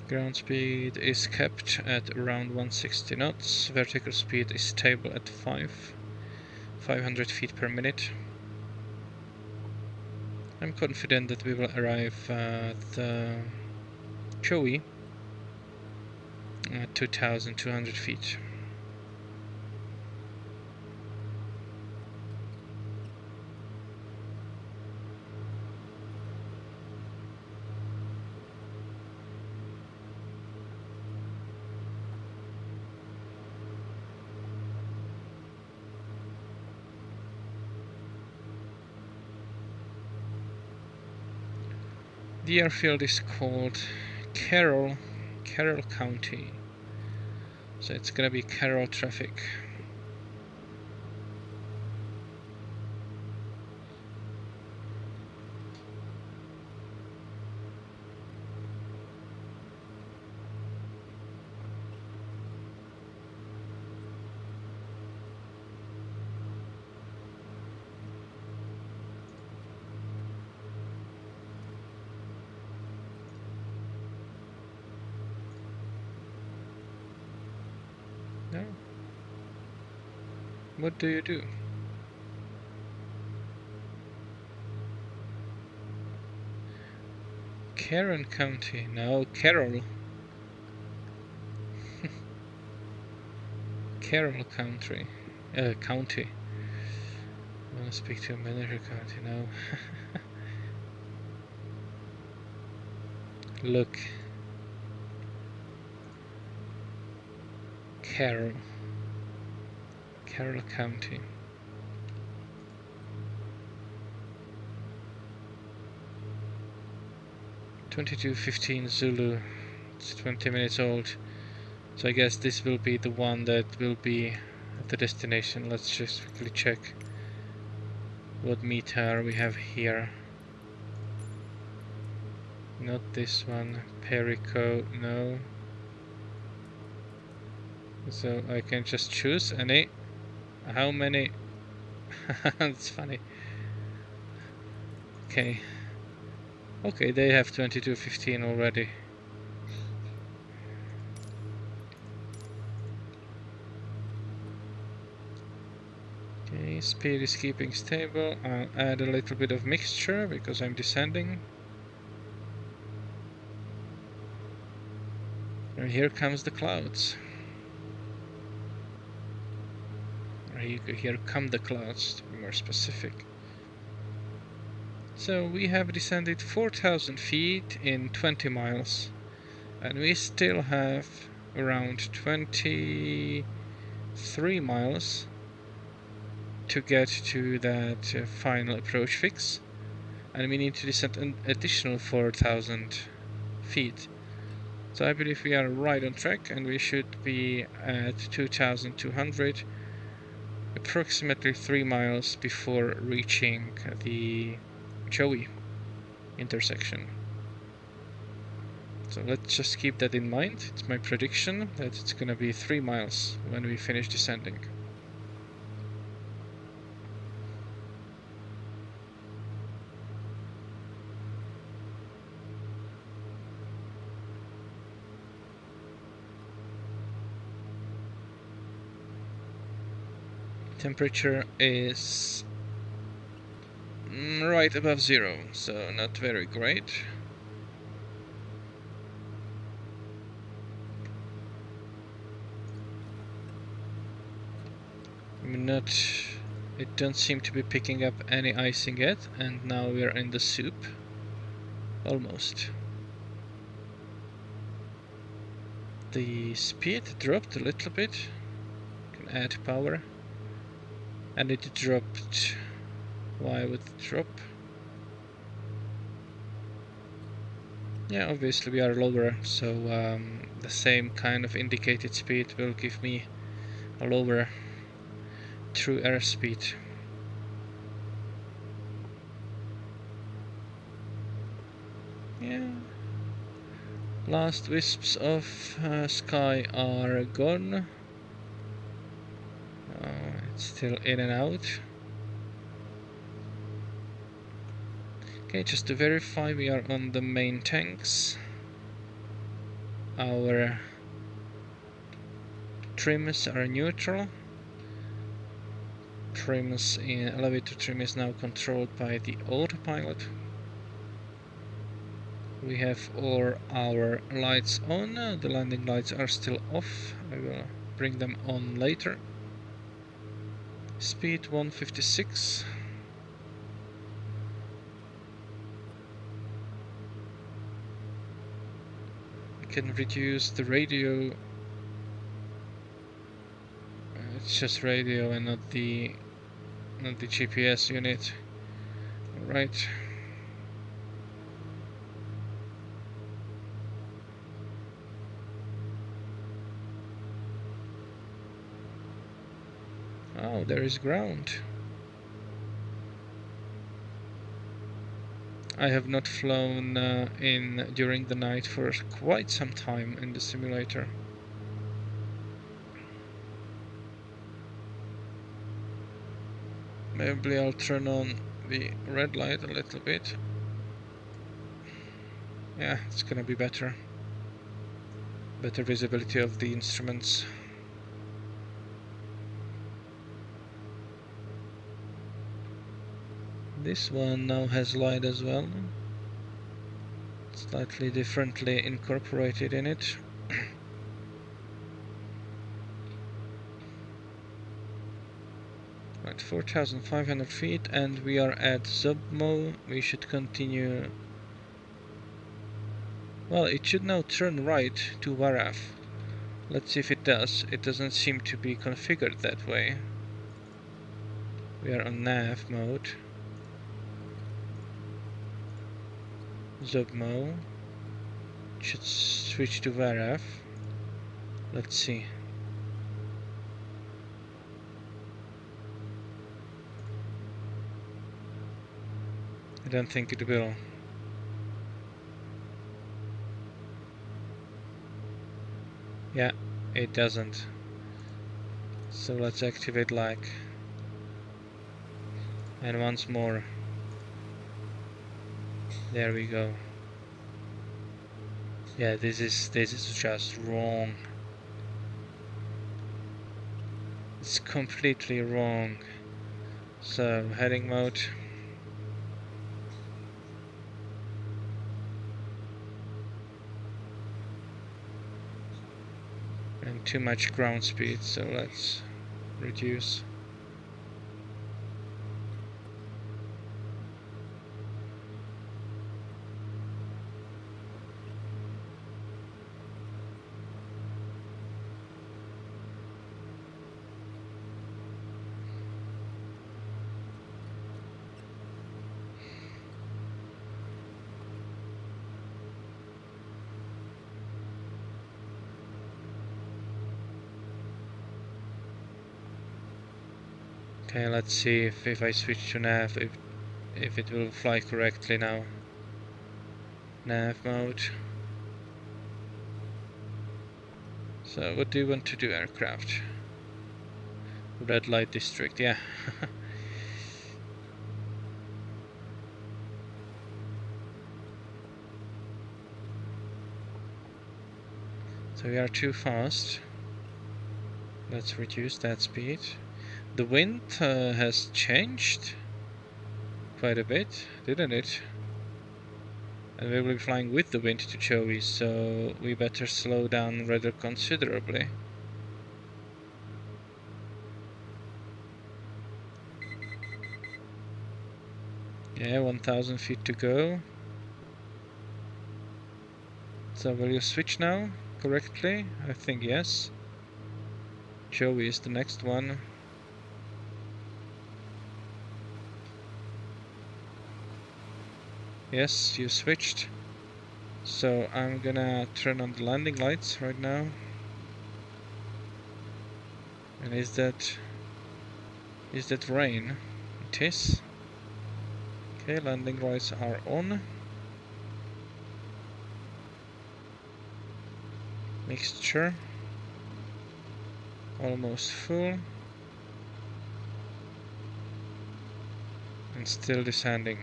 Ground speed is kept at around 160 knots. Vertical speed is stable at 500 feet per minute. I'm confident that we will arrive at Joey at 2,200 feet. The airfield is called Carroll County, so it's gonna be Carroll traffic. No? What do you do? Carroll County, no, Carroll. Carroll County. County. I want to speak to a manager county now. Look. Carroll County. "22:15 Zulu." It's 20 minutes old, so I guess this will be the one that will be at the destination. Let's just quickly check what meter we have here. Not this one. Perico, no. So I can just choose any. How many? That's funny. Okay. Okay, they have 22:15 already. Okay, speed is keeping stable. I'll add a little bit of mixture because I'm descending. And here comes the clouds. Here come the clouds, to be more specific. So we have descended 4,000 feet in 20 miles, and we still have around 23 miles to get to that final approach fix, and we need to descend an additional 4,000 feet. So I believe we are right on track, and we should be at 2,200, approximately 3 miles before reaching the Joey intersection. So let's just keep that in mind. It's my prediction that it's gonna be 3 miles when we finish descending. Temperature is right above 0, so not very great. It don't seem to be picking up any icing yet, and now we are in the soup. Almost. The speed dropped a little bit. Can add power. And it dropped. Why would it drop? Yeah, obviously we are lower, so the same kind of indicated speed will give me a lower true airspeed. Yeah. Last wisps of sky are gone. It's still in and out. Okay, just to verify, we are on the main tanks. Our trims are neutral. Elevator trim is now controlled by the autopilot. We have all our lights on. The landing lights are still off. I will bring them on later. Speed 156. We can reduce the radio. It's just radio and not the GPS unit. All right. Oh, there is ground. I have not flown in during the night for quite some time in the simulator. Maybe I'll turn on the red light a little bit. Yeah, it's gonna be better. Better visibility of the instruments. This one now has light as well. Slightly differently incorporated in it. Right, 4,500 feet, and we are at Zobmo. We should continue. Well, it should now turn right to Waraf. Let's see if it does. It doesn't seem to be configured that way. We are on nav mode. Zobmo. Should switch to Waraf. Let's see. I don't think it will. Yeah, it doesn't. So let's activate like. And once more. There we go. Yeah, this is just wrong. It's completely wrong. So heading mode. And too much ground speed, so let's reduce. Okay, let's see if I switch to nav, if it will fly correctly now. Nav mode. So what do you want to do, aircraft? Red light district, yeah. So we are too fast. Let's reduce that speed. The wind has changed quite a bit, didn't it? And we will be flying with the wind to Joey, so we better slow down rather considerably. Yeah, 1000 feet to go. So will you switch now correctly? I think yes. Joey is the next one. Yes, you switched. So I'm gonna turn on the landing lights right now. And is that rain? It is. Okay, landing lights are on. Mixture almost full. And still descending.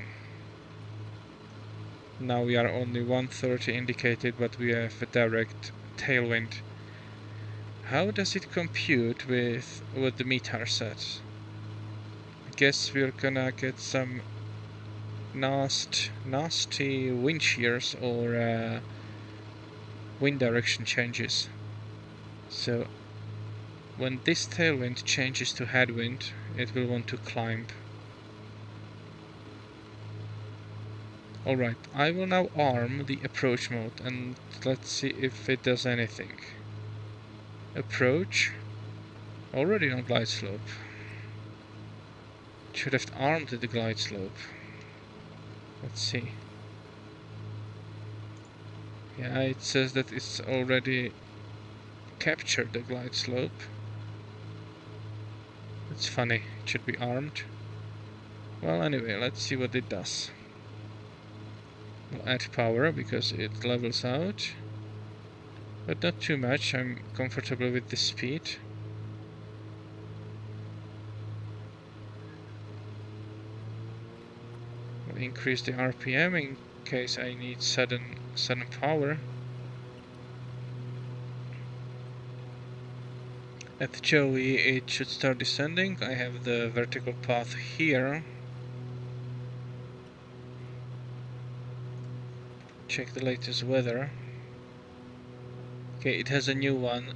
Now we are only 130 indicated, but we have a direct tailwind. How does it compute with what the METAR says? I guess we're gonna get some nasty wind shears or wind direction changes. So when this tailwind changes to headwind, it will want to climb. Alright, I will now arm the approach mode and let's see if it does anything. Approach. Already on glide slope. Should have armed the glide slope. Let's see. Yeah, it says that it's already captured the glide slope. It's funny, it should be armed. Well, anyway, let's see what it does. We'll add power because it levels out. But not too much, I'm comfortable with the speed. We'll increase the RPM in case I need sudden power. At Joey it should start descending. I have the vertical path here. Check the latest weather. Okay, it has a new one.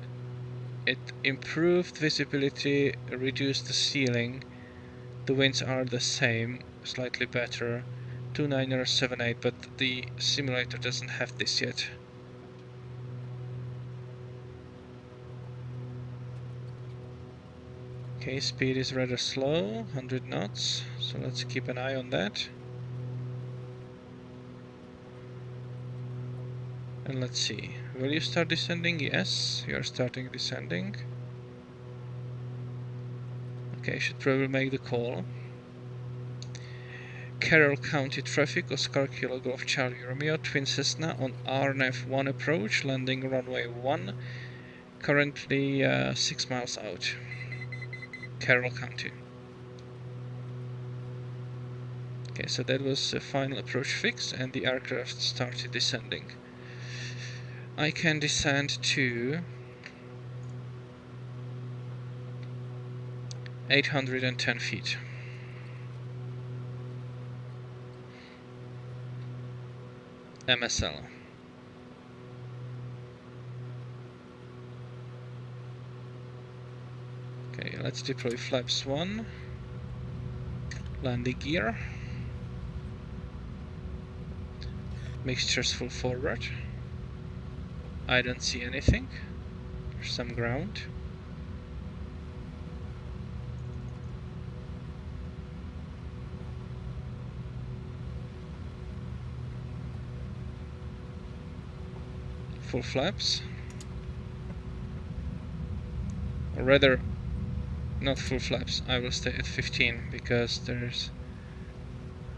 It improved visibility, reduced the ceiling. The winds are the same, slightly better. 2978, but the simulator doesn't have this yet. Okay, speed is rather slow, 100 knots, so let's keep an eye on that. And let's see, will you start descending? Yes, you are starting descending. Okay, should probably make the call. Carroll County traffic, Oscar Kilo Golf Charlie Romeo, Twin Cessna on RNF 1 approach, landing runway 1, currently 6 miles out. Carroll County. Okay, so that was the final approach fix and the aircraft started descending. I can descend to 810 feet. MSL. Okay, let's deploy flaps 1. Landing gear. Mixtures full forward. I don't see anything. There's some ground. Full flaps. Or rather, not full flaps. I will stay at 15 because there's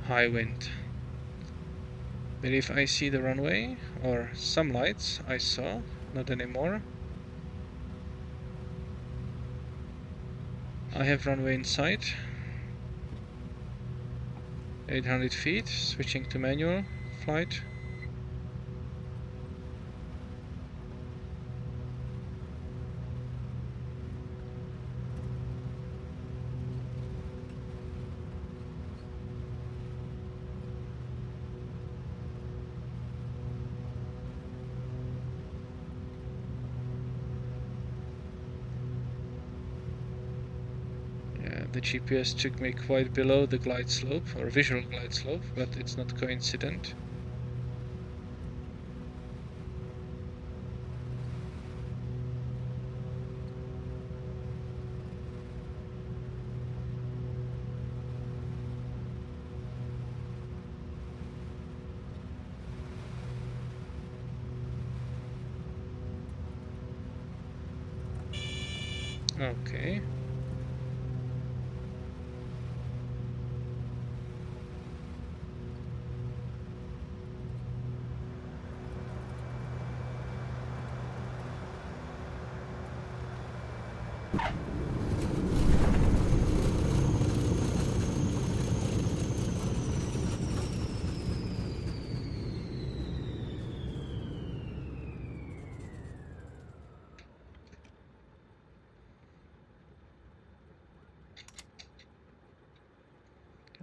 high wind. But if I see the runway or some lights I saw, not anymore. I have runway in sight. 800 feet, switching to manual flight. The GPS took me quite below the glide slope, or visual glide slope, but it's not coincident. Okay.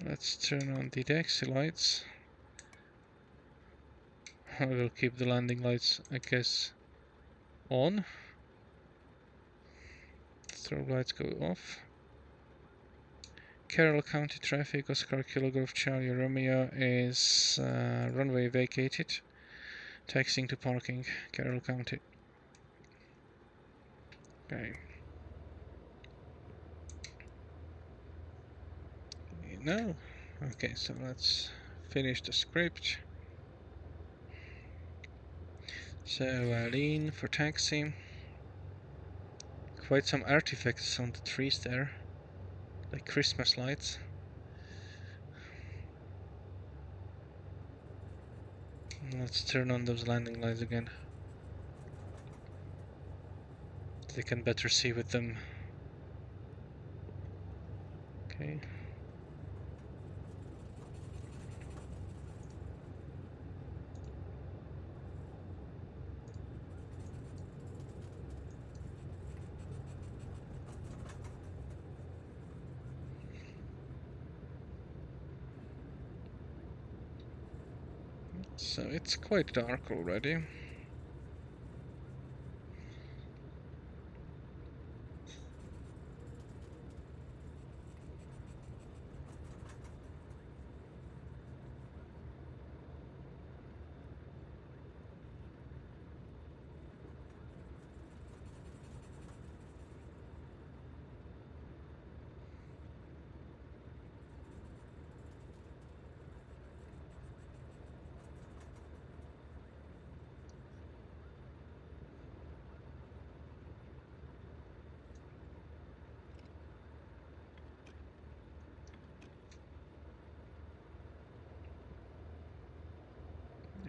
Let's turn on the taxi lights. I will keep the landing lights, I guess, on. Strobe lights go off. Carroll County traffic, Oscar Kilo Golf Charlie Romeo is runway vacated. Taxiing to parking, Carroll County. Okay. No? Okay, so let's finish the script. So lean for taxi. Quite some artifacts on the trees there, like Christmas lights. Let's turn on those landing lights again. They can better see with them. Okay. So it's quite dark already.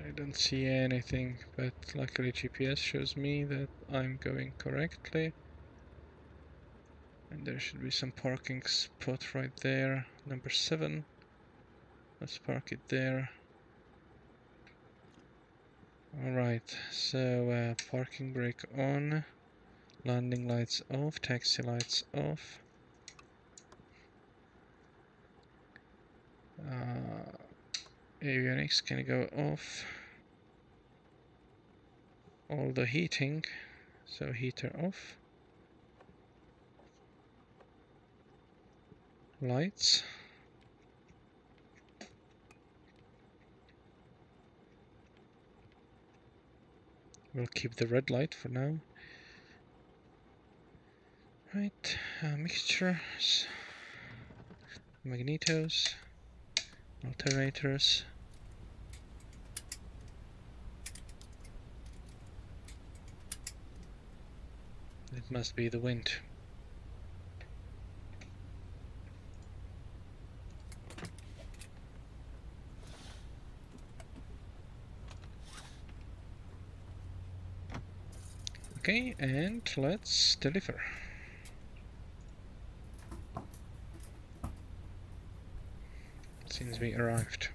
I don't see anything, but luckily GPS shows me that I'm going correctly. And there should be some parking spot right there, number 7. Let's park it there. Alright, so parking brake on, landing lights off, taxi lights off. Avionics can go off. All the heating, so heater off. Lights. We'll keep the red light for now. Right, mixtures, magnetos, alternators. It must be the wind. Okay, and let's deliver. Since we arrived.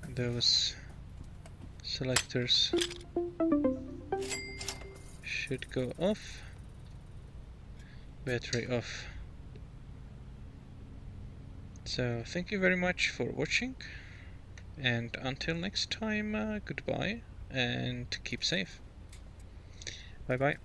And those selectors should go off. Battery off. So thank you very much for watching, and until next time, goodbye and keep safe. Bye bye.